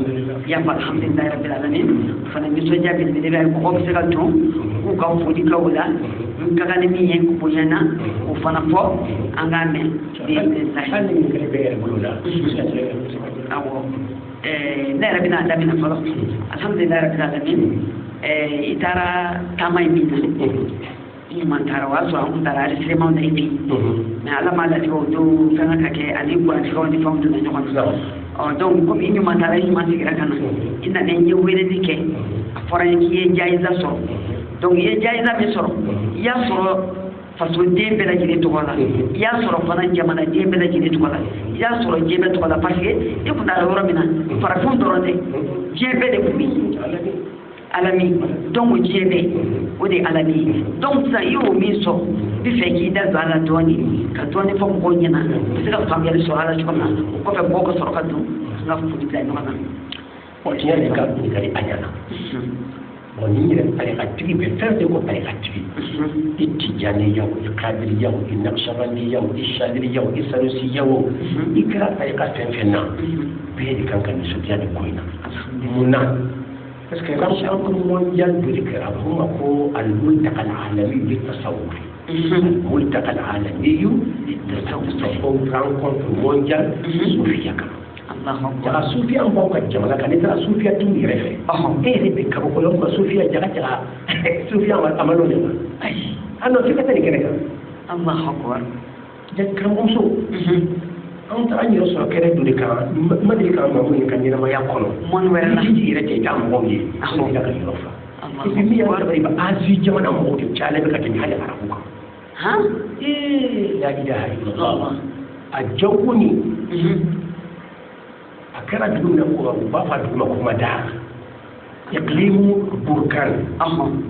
i y'a fɔ alhamdulilayi rabbil alamin fana nisɔndiya belebele bɛ mɔgɔw bɛ se ka don k'u ka foli kɛ o la n ka kan ni min ye bonyana o fana fɔ an k'a mɛn hali ni kɛlɛ bɛ yɛrɛ bolo la awɔ ne yɛrɛ bɛna daminɛ fɔlɔ alhamdulilayi rabbil alamin i taara taama in min na i man taara o y'a sɔrɔ an tun taara enregistrement na i bi mais ala m'a latigɛ o don fɛn ka kɛ ani kurantigɛw ni fɛnw donna ɲɔgɔn na donc komi i ɲuman taara i ɲuman segira ka na i nana n ye weleli kɛ a fɔra n ye k'i ye jayiza sɔrɔ donc i ye jayiza min sɔrɔ i y'a sɔrɔ fasoden bɛɛ lajɛlen tɔgɔ la i y'a sɔrɔ fana jamanaden bɛɛ lajɛlen tɔgɔ la i y'a sɔrɔ diɲɛ bɛɛ tɔgɔ la parce que i kun taara yɔrɔ min na farafinw dɔrɔn tɛ diɲɛ bɛɛ de kun bɛ alami donc diɲɛ bɛɛ o de alami donc sisan i y'o min sɔrɔ n bɛ fɛ k'i da don a la dɔɔnin ka dɔɔnin fɔ mɔgɔw ɲɛna u bɛ se ka faamuyali sɔrɔ a la cogo min na o kɔfɛ mɔgɔw ka sɔrɔ ka don ka foli bila ɲɔgɔn na. bon tiɲɛ de ka ɲininkali a ɲɛna bon ni yɛrɛ tarikatigi bɛ fɛn fɛn ko tarikatigi i tijaniya o i kadiriya o i naqshbandiya o i shadiriya o i sanusiya o i kɛra tarika fɛn fɛn na bɛɛ de kan ka nisɔndiya nin ko in na mun na parce que rencontre mondiale dɔ de kɛra a bɛ f'o ma ko al-multaqa al-alami li tasawwur الملتقى العالمي rencontre mondiale Soufia kan jaga Soufia mbaw ka jamana kan ita Soufia tun yɛrɛ fɛ e de ka ko yɔrɔ Soufia jaga Soufia amalo ne ma ayi ano fi ka tani kɛnɛ kan Allahu akbar karamɔgɔmuso an taara an yɛrɛ sɔrɔ kɛnɛ dɔ de kan ma deli ka mamu ye ka ɲɛnamaya kɔnɔ ji yɛrɛ tɛ taa mɔgɔw ye an ka yɔrɔ fa et puis min y'a dabali ba Asie jamana mɔgɔw de cayalen bɛ ka tɛmɛ hali arabu kan la ilaha illallah a jawuni a kɛra dugu min na ko u b'a fɔ a dugu ma ko Madar iqlimu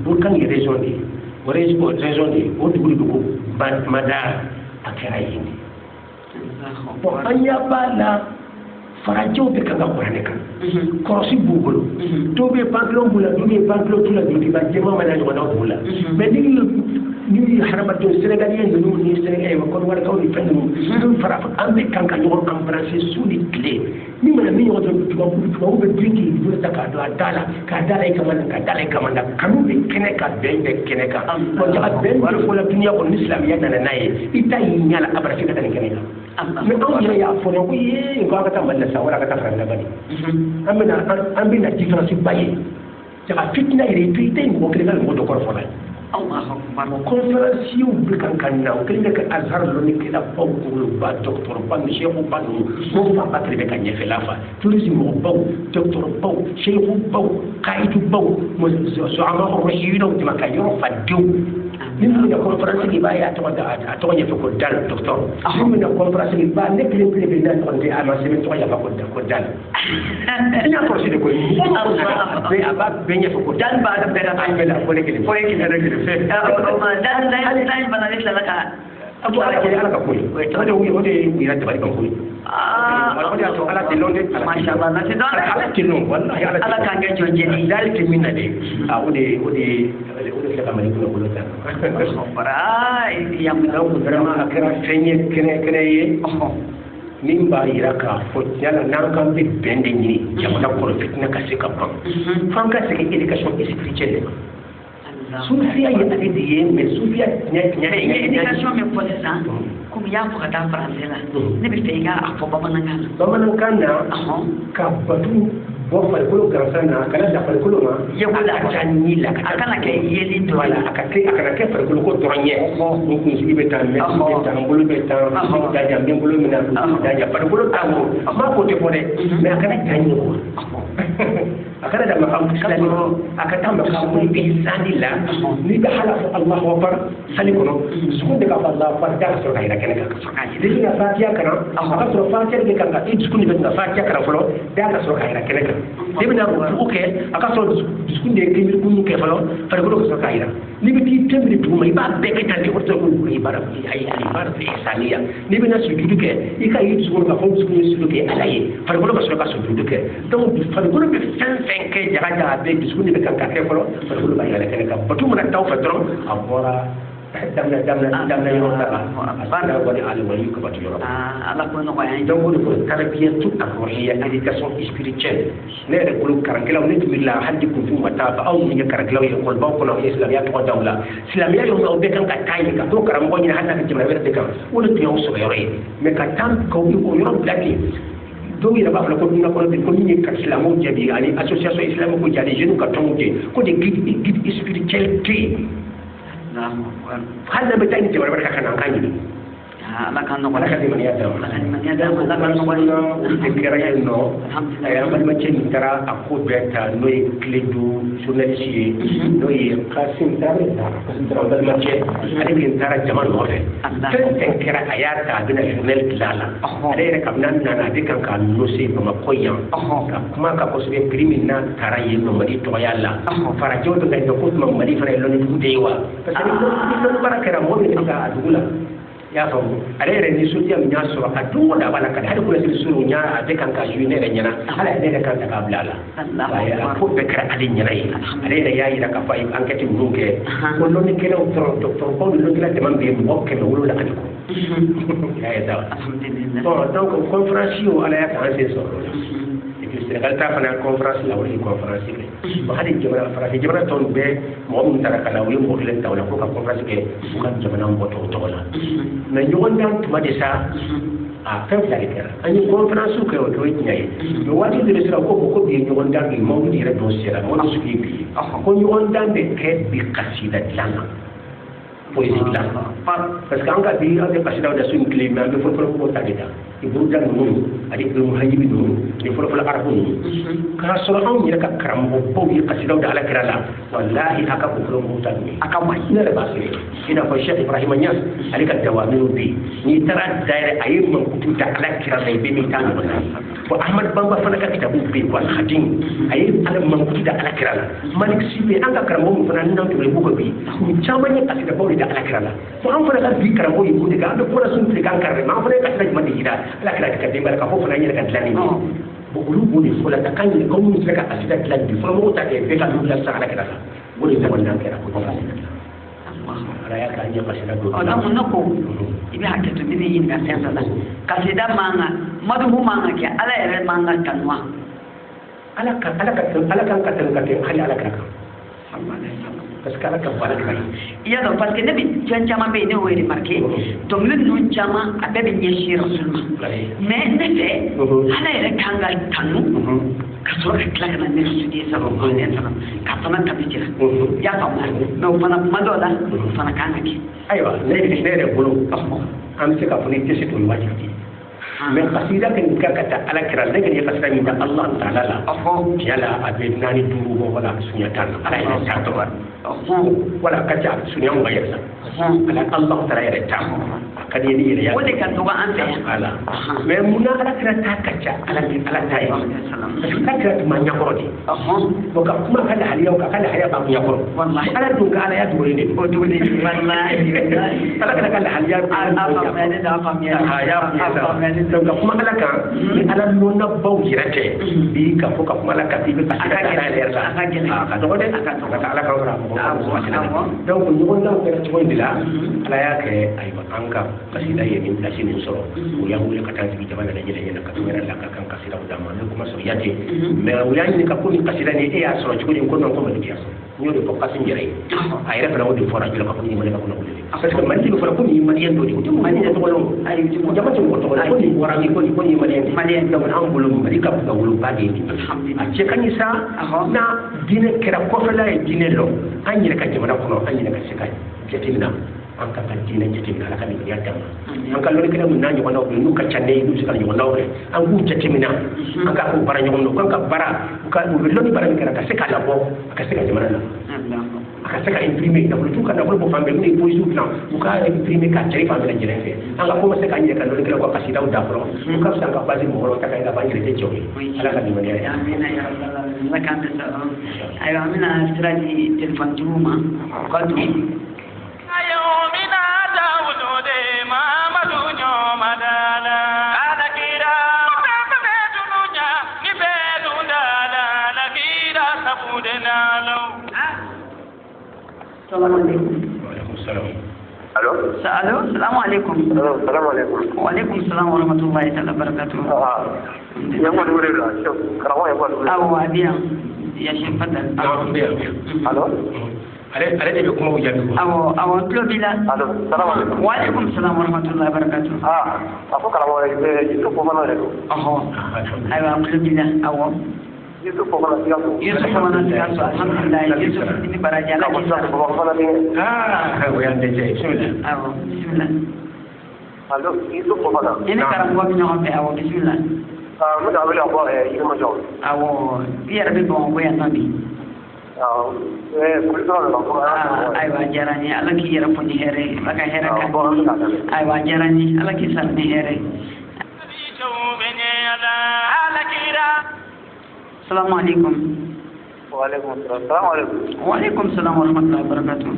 Burkan ye région de ye o région de ye o dugu de ko Madar a kɛra yen de bon an y'a b'a la farajɛw bɛ kan ka kuranɛ kan kɔrɔsi b'u bolo dɔw bɛ pantalon b'u la dɔw bɛ pantalon t'u la dulokiba jɛman mana ɲɔgɔnnaw b'u la mais ni hadamadenw sénégalien ninnu ni sénégalais Côte d'Ivoirekaw ni fɛn ninnu fara an bɛ kan ka ɲɔgɔn embrasser su ni tile ni mana min ɲɔgɔn dɔn tubabu bɛ drinki bolo ta k'a don a da la k'a da la i kama na k'a da la i kama na kanu bɛ kɛnɛ kan bɛn bɛ kɛnɛ kan bon jaga bɛn bɛ fɔ la duniya kɔnɔ ni silamɛya nana n'a ye i ta y'i ɲɛ la abada f'i ka taa nin kɛnɛ kan mais anw yɛrɛ y'a fɔ ko ye ko an ka taa Mali la sa wala an ka taa Faransi la bani an bɛna différence ba ye jaga fitina yɛrɛ i tɛ mɔgɔ kelen ka mɔgɔ dɔ kɔrɔ fɔlɔ conférence bɛ kan na o kelen bɛ ka Azhar lɔnni kɛla baw kunkoloba dɔgɔtɔrɔba ni sɛkuba ninnu mɔgɔ fanba kelen bɛ ka ɲɛfɛla fa tourisme mɔgɔbaw dɔgɔtɔrɔbaw sɛkubaw kaidubaw zɔama rɔsiyinaw tɛmɛ ka yɔrɔ fa denw ni mun na conférence de b'a ye a tɔgɔ ɲɛfɛ ko dal docteur ni mun na conférence de b'a ne kelen bɛ n'a tɔgɔ de a ma sɛbɛn tɔgɔ yafa ko dal i y'a kɔlɔsi de koyi a b'a bɛɛ ɲɛfɛ ko dal b'a bɛɛ la bɛɛ la ko ne kelen fɔ e kelen yɛrɛ kelen fɛ dal bana ne tilala ka a bɔ ala kelen ala ka koyi o de ye yɛrɛ dabali ban koyi o de y'a to ala tɛ lɔn de masha Allah na tɛ dɔn ala tɛ lɔn wallahi ala k'an kɛ jɔn jɛni dal tɛ min na de o de filɛ ka Mali bolo ta donc vraiment a kɛra fɛn ye kɛnɛ ye min b'a yira k'a fɔ yala n'an kan bɛ bɛn de ɲini jamana kɔnɔ fitina ka se ka ban f'an ka segin éducation spirituelle de ma sufiya ye ale de ye mais sufiya éducation min fɔ sisan komi i y'a fɔ ka taa français la ne bɛ fɛ i k'a fɔ bamanankan na ka batu bɔ farikolo gansan na a kana da farikolo ma ala ka ni la a kana kɛ yeli dɔrɔn la a kana kɛ farikolo ko dɔrɔn ye ni kunsigi bɛ taa mɛsi bɛ taa n bolo bɛ taa daja n bɛ n bolo min na daja farikolo t'a bolo a m'a ko tɛ fɔ dɛ mais a kana ja ɲɛ kuwa a kana da maqam islami a ka taa maqam ihsani la ni bɛ hala fɔ Allahu akbar sali kɔnɔ dusukun de ka fɔ Allahu akbar da ka sɔrɔ ka yira kɛnɛ kan ni bɛ ka fatiha kana a ka sɔrɔ fatiha de kan ka i dusukun de bɛ ka fatiha kana fɔlɔ da ka sɔrɔ ka yira kɛnɛ kan ne bɛna ruku kɛ a ka sɔrɔ dusukun de ye kemirikunnu kɛ fɔlɔ farikolo ka sɔrɔ ka yira ni bɛ t'i tɛmɛ duguma i b'a bɛɛ kɛ tan de o tɛ ko ibara fi ihsaniya ni bɛna sujudu kɛ i ka i dusukun ka fɔ dusukun ye sujudu kɛ ala ye farikolo ka sɔrɔ ka sujudu kɛ donc farikolo bɛ fɛn fɛn kɛ jaga bɛɛ dusukun de bɛ kan ka kɛ fɔlɔ farikolo b'a yɛlɛ kɛnɛ kan batu mana taa o fɛ dɔrɔn a bɔra daminɛ yɔrɔ la a b'a da wale alimani ka batu yɔrɔ ala ko nɔgɔya ye donc o de ko tarbiyatu ar-ruhiyya éducation spirituelle ne yɛrɛ bolo karankɛlaw ne tun bɛ la hali kun tun ma taa aw min ye karankɛlaw ye école-baw kɔnɔ ye silamɛya tɔgɔ daw la silamɛya yɔrɔ aw bɛɛ kan ka taa yen ka to karamɔgɔ ɲini hali n'a ka jamana wɛrɛ de kan o de tun y'aw sɔrɔ yɔrɔ ye mais ka taa k'aw o yɔrɔ bila ten dɔw yɛrɛ b'a fɔ ko dun kɔnɔ bi ko min ye ka silamɛw jaabi ani association islamique ko jaabi jeunes ka tɔnw kɛ ko de guide spirituel tɛ yen hali n'a bɛ taa ni jamana wɛrɛ kan na an k'a ɲini ala k'an nɔgɔya ala ka limaniya d'a ma ala ka nɔgɔya olu de kɛra yen nɔ an balimacɛ min taara a ko bɛɛ ta n'o ye Kiledu journaliste ye n'o ye Kasim Traoré balimacɛ ale de taara jama nɔfɛ fɛn fɛn kɛra a y'a ta a bɛna journal dilan a la ale yɛrɛ kabini a nana a bɛ kan k'a nɔse Bamakɔ yan ka kuma kan kosɛbɛ prix min n'a taara yen nɔ Mali tɔgɔya la farajɛw bɛ ka jɔ ko tuma Mali fana ye lɔnnidugu de ye wa parce que ni lɔnni baara kɛra mɔgɔ min bɛ ka a dugu la y'a faamu ale yɛrɛ ni sotiya min y'a sɔrɔ a don o don a b'a la ka hali kunnasiri suru ɲa a bɛ kan ka jouer ne yɛrɛ ɲɛna hali ne yɛrɛ kan ta k'a bila a la a ko bɛɛ kɛra ale ɲɛna ye ale yɛrɛ y'a yira k'a fɔ a ye enquête ninnu kɛ ko lɔnnikɛlaw dɔrɔn dɔgɔtɔrɔbaw ni lɔnnikɛla dama bɛ yen mɔgɔ 700 ani kɔ y'a ye ça bon donc conférence o ala y'a k'an sen sɔrɔ Sénégal ta fana conférence la wala conférence ke ba hadi jamana ton be mo mun tara kala wi mo len tawla ko ka conférence ke ko kan jamana mo to la mais ñu won dan tuma de sa a fɛn fila de kɛra an ye conférence kɛ o to ye tiɲɛ ye mais waati de sera ko bi ye ɲɔgɔn dan bi mawlidi yɛrɛ dɔn sera mɔgɔ sugu ye bi ko ɲɔgɔn dan de kɛ bi kasida dilan na poésie dilan parce que an ka bi an tɛ kasidaw da sun tile mais an bɛ fɔlɔfɔlɔ ko ta de ta iburuja ninnu ani muhajibi ninnu ni fɔlɔfɔlɔ arabu ninnu k'a sɔrɔ anw yɛrɛ ka karamɔgɔbaw ye kasidaw da alakira la walahi a ka ko fɔlɔ ta ninnu a ka ma ne yɛrɛ b'a sɛbɛn i n'a fɔ Cheikh Ibrahima Niass ale ka dawaminu bɛ yen n'i taara dayɛlɛ a ye mankutu da alakira la i bɛ min t'a ɲɔgɔn na wa Ahmad Bamba fana ka kitabu bɛ yen wa Khadim a ye mankutu da alakira la Malik Sy bɛ an ka karamɔgɔ min fana n'an tun bɛ bɔ bi ni caman ye kasidabaw de da alakira la fo an fana ka bi karamɔgɔ ye ko de kan an bɛ fɔlɔ sun tile kan kari mais an fana ye kasida jumɛn de yira alakira ka denbaya ka fɔ fana yɛrɛ ka dilanni ye bon olu b'o de fɔ la ka kan ɲini aw minnu sera ka kasida dilan bi fɔlɔ mɔgɔw ta kɛ bɛɛ ka n'u la sa alakira la o de ɲɔgɔn dan kɛra ko kasida dilan ala y'a k'a ɲɛ kasida don o donc ne ko i bɛ hakɛ to ne bɛ ɲininka fɛn dɔ la kasida man kan madugu man kan kɛ ala yɛrɛ man kan kanu wa ala kan ka tɛmɛ ka tɛmɛ hali alakira kan parce que ala ka bɔ alakira la i y'a dɔn parce que ne bɛ fɛn caman bɛ yen ne y'o remarqué dɔnkili ninnu caman a bɛɛ bɛ ɲɛsin rasul ma mais ne fɛ ala yɛrɛ kan ka kanu ka sɔrɔ ka tila ka na ne sudi sallallahu alaihi wasallam ka fana tabi jira i y'a faamu mais o fana kuma dɔw la o fana kan ka kɛ ayiwa ne yɛrɛ bolo an bɛ se k'a fɔ ni tɛ se to wajibi mais kasida kan ka ta alakira ne kan ye kasida min da Allah ta'ala la yala a bɛ naani duuru bɔ wala sunya tan ala yɛrɛ ta tɔgɔ wala ka ca sunya mun ka yɛrɛ ala Allah ta'ala yɛrɛ ta a ka di yɛrɛ ya o de ka dɔgɔ an fɛ yan ala mais mun na alakira ta ka ca ala ta ye parce que alakira tun ma ɲɛkɔrɔ de donc ka kuma ka lahaliyaw kan ka lahaliya b'a ɲɛkɔrɔ ala dun ka ala ya dogolen de o dogolen de wallahi ala ka lahaliya a faamuya donc ka kuma ala kan ni ala nona baw yɛrɛ tɛ bi ka fɔ ka kuma ala kan i bɛ kasida ala yɛrɛ la a ka dɔgɔ dɛ a ka dɔgɔ ka ala ka wara donc ɲɔgɔn dan kɛra cogo in de la ala y'a kɛ ayiwa an ka kasida ye nin place nin sɔrɔ o y'an wele ka taa sigi jamana la yɛlɛ ka to yɛrɛ la ka kan kasidaw d'a ma ne kuma sɔrɔ yate mais o y'a ɲini ka ko nin kasida nin e y'a sɔrɔ cogo di ko non ko mali sɔrɔ n y'o de fɔ kasi yɛrɛ ye a yɛrɛ fana o de fɔra jɔlɔ ka fɔ nin mali ka kɔnɔ wele parce que mali bɛ fɔra ko nin ye maliyɛn dɔ de o tɛ maliyɛn tɔgɔ dɔn ayi jama tɛ mɔgɔ tɔgɔ la ko nin bɔra min ko nin ye maliyɛn donc an bolo mali ka woloba de ye a cɛ ka ɲi sa na diinɛ kɛra kɔfɛla ye diinɛ lɔ an yɛrɛ ka jamana kɔnɔ an yɛrɛ ka se ka jateminɛ an ka diinɛ jateminɛ ala ka limaniya d'an ma an ka lɔnnikɛla min n'a ɲɔgɔnnaw bɛ n'u ka ca ne ye n'u bɛ se ka ɲɔgɔnnaw kɛ an k'u jateminɛ an ka k'u baara ɲɔgɔn na u kan ka baara u bɛ lɔnni baara min kɛra ka se k'a labɔ a ka se ka jamana na a ka se ka imprimer nafolotigiw ka nafolo bɔ fan bɛɛ n'u ye polisiw dilan u ka imprimer k'a cari fan bɛɛ lajɛlen fɛ an ka commencer k'an yɛrɛ ka lɔnnikɛlaw ka kasidaw da fɔlɔ u ka fisa an ka base mɔgɔ wɛrɛw ta kan i n'a fɔ an yɛrɛ tɛ cɛw ye ala ka limaniya ye amina ya rabbal alamin ala k'an bɛɛ sɔrɔ ayiwa an bɛna sira di téléphone tigiw ma u ka don Allo, salamu alaikum. Salamu alaikum. Wa alaikum salam wa rahmatullahi ta'ala barakatuh. Yan wani wuri da shi karawa ya wani wuri. Awa biya. Ya shi fadal. Allo. Ale de be kuma wuya dugu. Awo tulo bila. Allo, salamu alaikum. Wa alaikum salam wa rahmatullahi wa barakatuh. A fɔ karawa ye Yusuf Fofana de don. Ayiwa tulo bila awo. Yusuf Fofana Sikaso. Yusuf Fofana Sikaso alhamdulillah Yusuf ni baraja la kisa. O y'an dɛsɛ bismillah. Awo bismillah. Allo, Yusuf Fofana. I ni karamɔgɔ bɛ ɲɔgɔn fɛ awo bismillah. N bɛ ka wele ka bɔ Yirimajɔ. Awo i yɛrɛ bɛ Bamakɔ yan nɔ bi. Ayiwa diyara n ye ala k'i yɛrɛ fɔ ni hɛrɛ ye ala ka hɛrɛ kan ayiwa diyara n ye ala k'i sara ni hɛrɛ ye. Salamu alaikum. Wa alaikum salam. Salamu alaikum. Wa alaikum salam wa rahmatullahi wa barakatuh.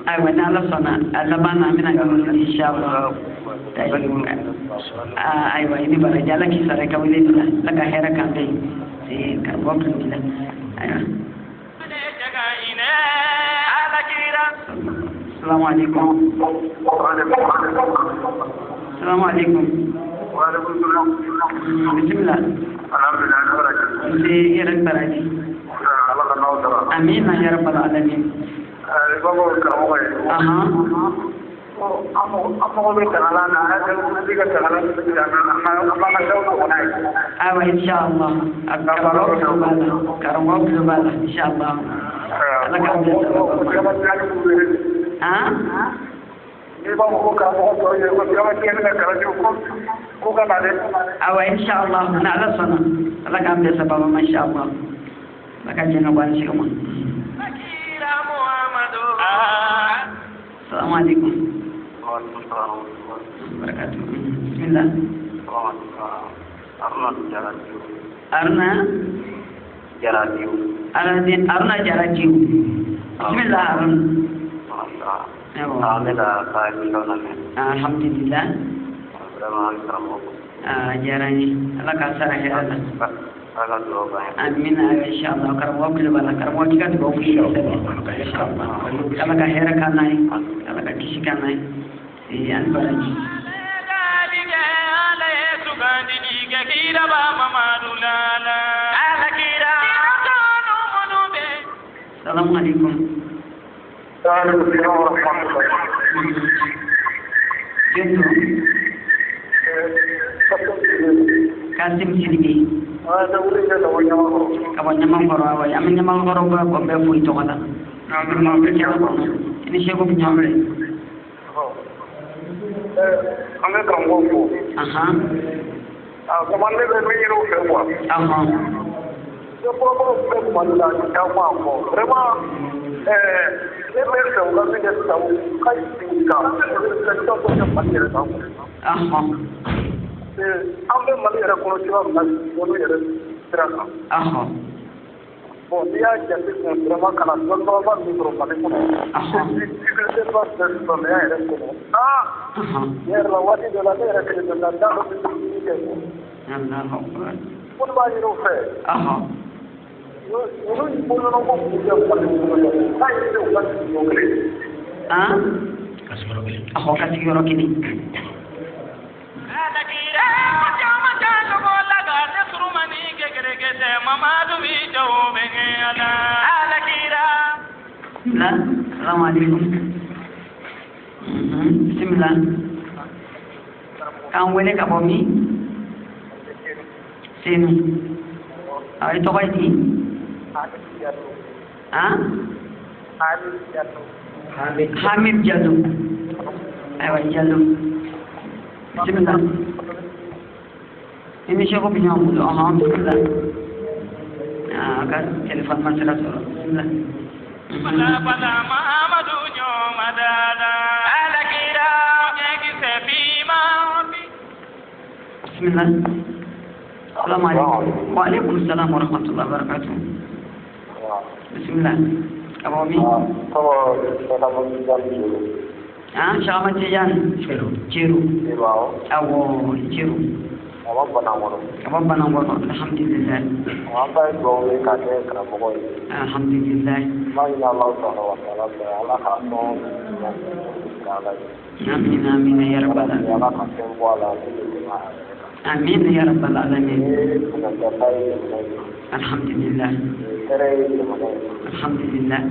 Ayiwa ni ala sɔnna a laban na an bɛna ɲɔgɔn inshallah. Ayiwa i ni baraji ala k'i sara i ka wele la ala ka hɛrɛ kan bɛ yen karamɔgɔ kun b'i la ayiwa. Salamu alaikum. Salamu alaikum. bismillah ya rabbal alamin amin ya rabbal alamin أيوة إن شاء الله كرموك زبالة إن شاء الله لك أيوة إن شاء الله نعلى صنع لك عبد سبب ما شاء الله لك جنوبان شكما السلام عليكم وبركاته بسم الله أرنا جراتيو بسم الله أرنا الحمد لله جراني الله كسر هذا amin insyaallah karamo bala karamo kita di bawah insyaallah kala ka hera kanai kala ka kisikanai yan balaji Assalamualaikum. Kasim Sidiki. Kabanyamang koro away. Amin nyamang koro ba ko be fu ito kata. Ini siya ko binyamre. Ame kamgo ko. Aha. Komande be me yero fe ko. Aha. Yo ko be komanda ta ko ko. Vraiment le be se ko be ta ko kai tinga. Se to ko ta patira ta ko. Aha. Ambe mali era ko siwa na wonu era traka. Aha. Bon, dia jadi vraiment kana don ba mi pro mali ko. Aha. Sécurité pas de son era ko. Aha. Yer la wadi de la era que de la dame de ko. Allahu akbar. Ko ba yero fe. Aha. Yo ni ko no ko ya ko ni. Ai ni ko ni ko kre. Ah? Ako kasi yoro kini. Assalamualaikum. Bismillah. Kamu boleh kat bumi? Sini. Itu apa ini? Ah? Hamid Jadu. Ayo Jadu. Bismillah. Ini siapa punya mulut? Bismillah. Akan telefon masalah Bismillah. Pada Muhammadu nyomadana alakira nyeki sepima. Bismillah. Assalamualaikum. Waalaikumsalam warahmatullahi wabarakatuh. Bismillah. Apa mi? Selamat jalan. Ciru. Awo ciru. Apa banang alhamdulillah. Alhamdulillah. Amin amin ya rabbal alamin. Amin ya rabbal alamin. Alhamdulillah. Alhamdulillah.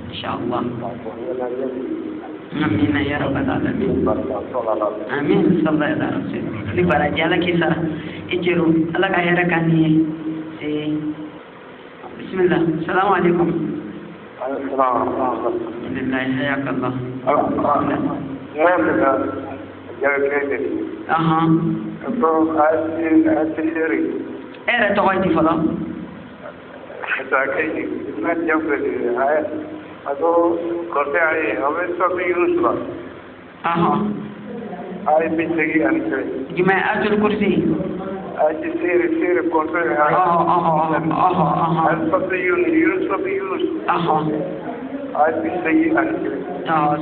Insyaallah. Amin ya rabbal alamin. Amin sallallahu alaihi wasallam. Ini para jala kisah ijiru Allah ka hera kani. Bismillah. Assalamualaikum. Alhamdulillah hayakallah. Aha. Era to hoyti fala. Aha. Jamaatul kursi.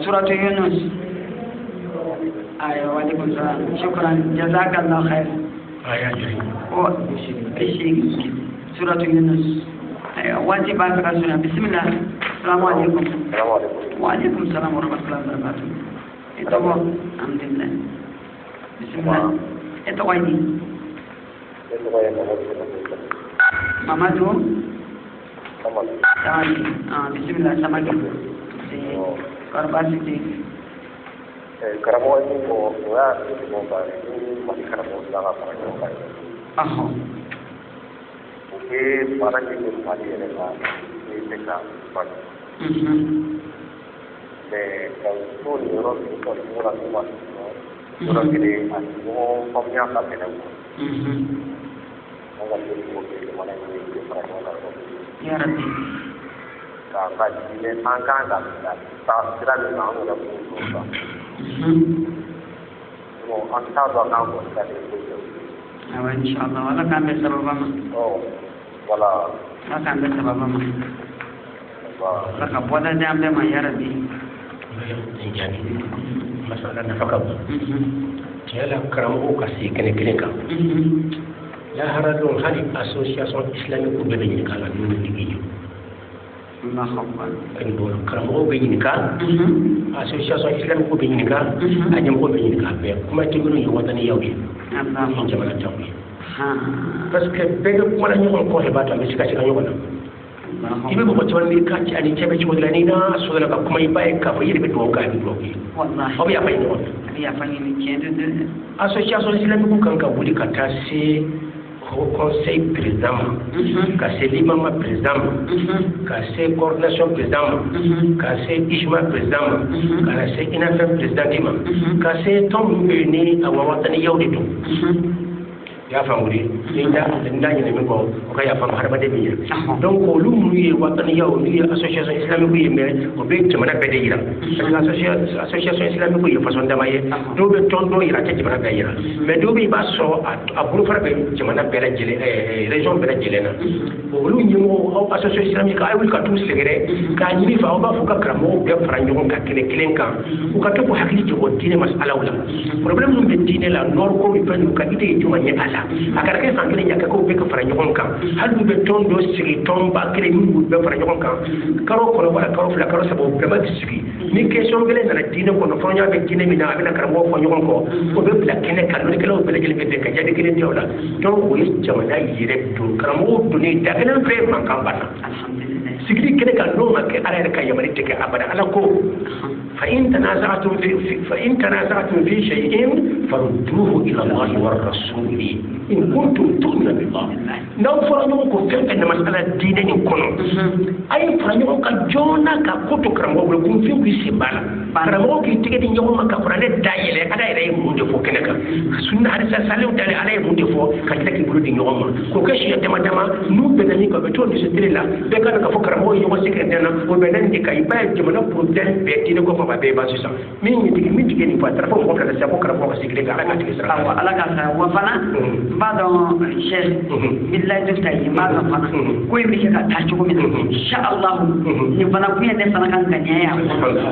Surah Yunus. أيوة وعليكم السلام شكرا جزاك الله خير سورة يونس وانت بارك رسولنا بسم الله السلام عليكم وعليكم السلام ورحمة الله وبركاته اتوى الحمد لله بسم الله اتوى ايدي مامادو بسم الله سماكي كارباسي دي Karamɔgɔ ni o y'a ɲɔgɔn kan ni Mali karamɔgɔ sera ka fara ɲɔgɔn kan ye. O bɛ baara kɛ ni Mali yɛrɛ la ni bɛ ka balo. Mais ka to nin yɔrɔ ninnu kɔni yɔrɔ ninnu ma yɔrɔ kelen a ɲɔgɔn faamuya ka gɛlɛn quoi. An ka ɲɛmɔgɔ bɛ jamana in bɛ fara ɲɔgɔn kan kosɛbɛ. Ka ka diinɛ an kan ka taa sira min na an yɛrɛ b'o dɔn quoi. An t'a dɔn k'an kɔni ka nin ko kɛ. Awɔ inshallah Ala k'an bɛn sababa ma. Voilà. Ala k'an bɛn sababa ma. Ala ka bɔda di an bɛɛ ma ya Rabbi. Masala nafa ka bon. Tiɲɛ la karamɔgɔw ka se kɛnɛ kelen kan. Lahara don hali association islamique bɛɛ bɛ ɲininka a la n'u ni tigi ye. Karamɔgɔw bɛ ɲininka association islamique bɛ ɲininka a ɲɛmɔgɔ bɛ ɲininka bɛɛ kuma tɛ minnu ye wataniyaw ye ni jamanadenw ye parce que bɛɛ bɛ kuma na ɲɔgɔn kɔ de b'a to an bɛ se ka ɲɔgɔn na i bɛ mɔgɔ caman min ka ani cɛ bɛ cogo de la n'i n'a sɔrɔla ka kuma i b'a ye k'a fɔ yiri bɛ dugawu k'a bɛ dugawu kɛ aw bɛ yafa ɲɔgɔn fɛ association islamique kan ka wuli ka taa se au conseil président ka se l'imam président ka se coordination président ka se ijma président ka se inafem président ka se tom ni awatani yawdi to ya famuri ni da ɲinɛ min kɔ o ka yafa hadamaden min yira donc olu minnu ye wataniyaw n'u ye association islamique ye mais o bɛ jamana bɛɛ de yira parce que association islamique ye façon dama ye dɔw bɛ tɔn dɔ yira a tɛ jamana bɛɛ yira mais dɔw bɛ i b'a sɔrɔ a bolofara bɛ jamana bɛɛ lajɛlen région bɛɛ lajɛlen na olu ɲɛmɔgɔw aw association islamique a' ye wuli ka t'u sɛgɛrɛ k'a ɲini fɛ aw b'a fɔ ka karamɔgɔw bɛɛ fara ɲɔgɔn kan kɛnɛ kelen kan u ka to k'u hakili jagɔ diinɛ masalaw la problème min bɛ diinɛ la nord ko ni fɛn ninnu ka idée ye jumɛn ye a la a ka kɛ fan kelen ɲagakaw bɛ ka fara ɲɔgɔn kan hali n'u bɛ tɔn dɔ sigi tɔnba kelen n'u bɛɛ fara ɲɔgɔn kan kalo kɔnɔ wala kalo fila kalo saba o bɛɛ ma sigi ni question kelen nana diinɛ kɔnɔ fɔnya bɛ diinɛ min na a bɛna karamɔgɔw fɔ ɲɔgɔn kɔ o bɛ bila kɛnɛ kan dɔnnikɛlaw bɛɛ lajɛlen bɛ bɛn ka jaabi kelen di aw la donc o ye jamana yɛrɛ don karamɔgɔw donnen da kelen fɛ mankan banna sigili kɛnɛ kan n'o ma kɛ ala yɛrɛ ka yamari tɛ kɛ abada ala ko فإن تنازعتم في شيء فردوه إلى الله والرسول إن كنتم تؤمنون بالله لو فرنوك فين أن مسألة دين يكون أي فرنوك جونا كقطو كرمو ولكم في ويسبالا كرمو كي تيجي يوم ما كفرنا دايلة أنا إلى يمود فوق كنك سنة هذا سالم دايلة على يمود فوق كذا كيقولوا دين يوم كوكش يتما تما نو بناني كبتون نسيتلا بكرة كفوق كرمو يوم سكرنا وبناني كايبا جمنا بروتين بيتنا كفوق ma be ba sisan min tigi ni fa tara fo ko kala sa ko kala ko sigile ka ala ka tigi sara ala ka sa wa fana ba don sheikh billahi duftai ma ga fana ko yi ka ta ci ko min insha Allah ni fana ku ne fana kan ganya ya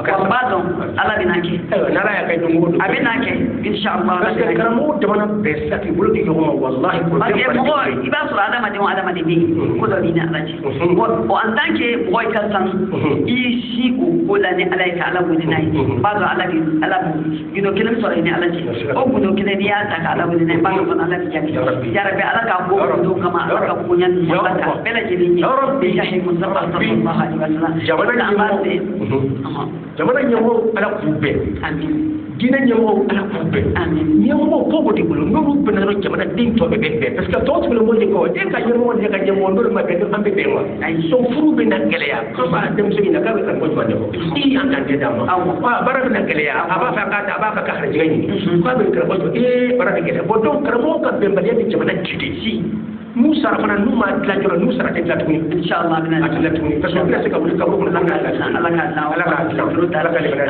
ko ba don ala bina ke na ra ya kai dungo abina ke insha Allah parce que karamo de mana be sati bulu di yoma wallahi ko ba ke mo iba sura adama de ni ko da ni ala ci o an tanke boy kan san isi ko la ni ala ta ala nai bazo ala bi ala gino kilim sore ni ala ci o gudo kile ni ya ta ala woni nai bazo ala bi jami ya rabbi ala ka bo do kama ala ka kunyan ala ka bela jeli ni bi yahi mustafa sallallahu alaihi wasallam jamana nyamo ala kubbe amin dina nyamo ala kubbe amin nyamo ko bodi bulu nuru benaro jamana din to be parce que to to mo de ko de ka nyamo de ka nyamo ndo ma be do ambe be wa ay so furu be na geleya ko ba dem so ina ka be kan ko ma de ko i an tan de dama ba bara be na geleya aba fa ka ta ba ka har jigani ko be ka ko bara be gele bo do karamo ka be mbali de jamana kiti si Musa fana numa la jora Musa ta la tuni inshallah bina la tuni parce que c'est comme ko la ka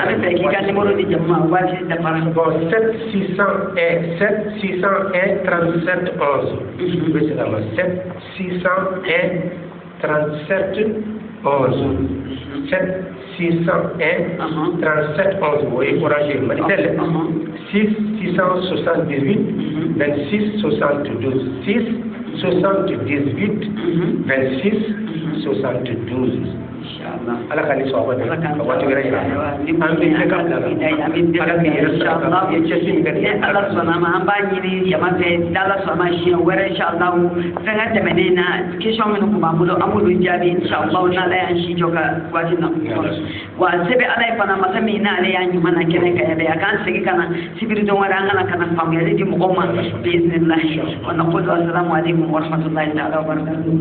avec qui ka numéro de jamma wa ci da fara 7601 37 11 c'est là 7601 37 11 7601 37 11 oui courage Madel 6 678 26 72 6 78 26 72. ala ka ni sɔgɔma dɛ ka waati wɛrɛ yira an bɛ bɛɛ ka bila la ala k'i yɛrɛ saraka i ye cɛsiri min kɛ nin ala sɔnna ma an b'a ɲini jama fɛ ala sɔnna siɲɛ wɛrɛ inshallah fɛn ka tɛmɛnen na question minnu tun b'an bolo an b'olu jaabi inshallah n'ala y'an si jɔ ka waati na wa sɛbɛn ala ye fana masa min n'ale y'an ɲuman na kɛnɛ ka yɛrɛ a k'an segin ka na sibiri don wɛrɛ an kana ka na faamuyali di mɔgɔw ma biiznillah wa naqulu assalamu alaikum wa rahmatullahi ta'ala wa barakatuh.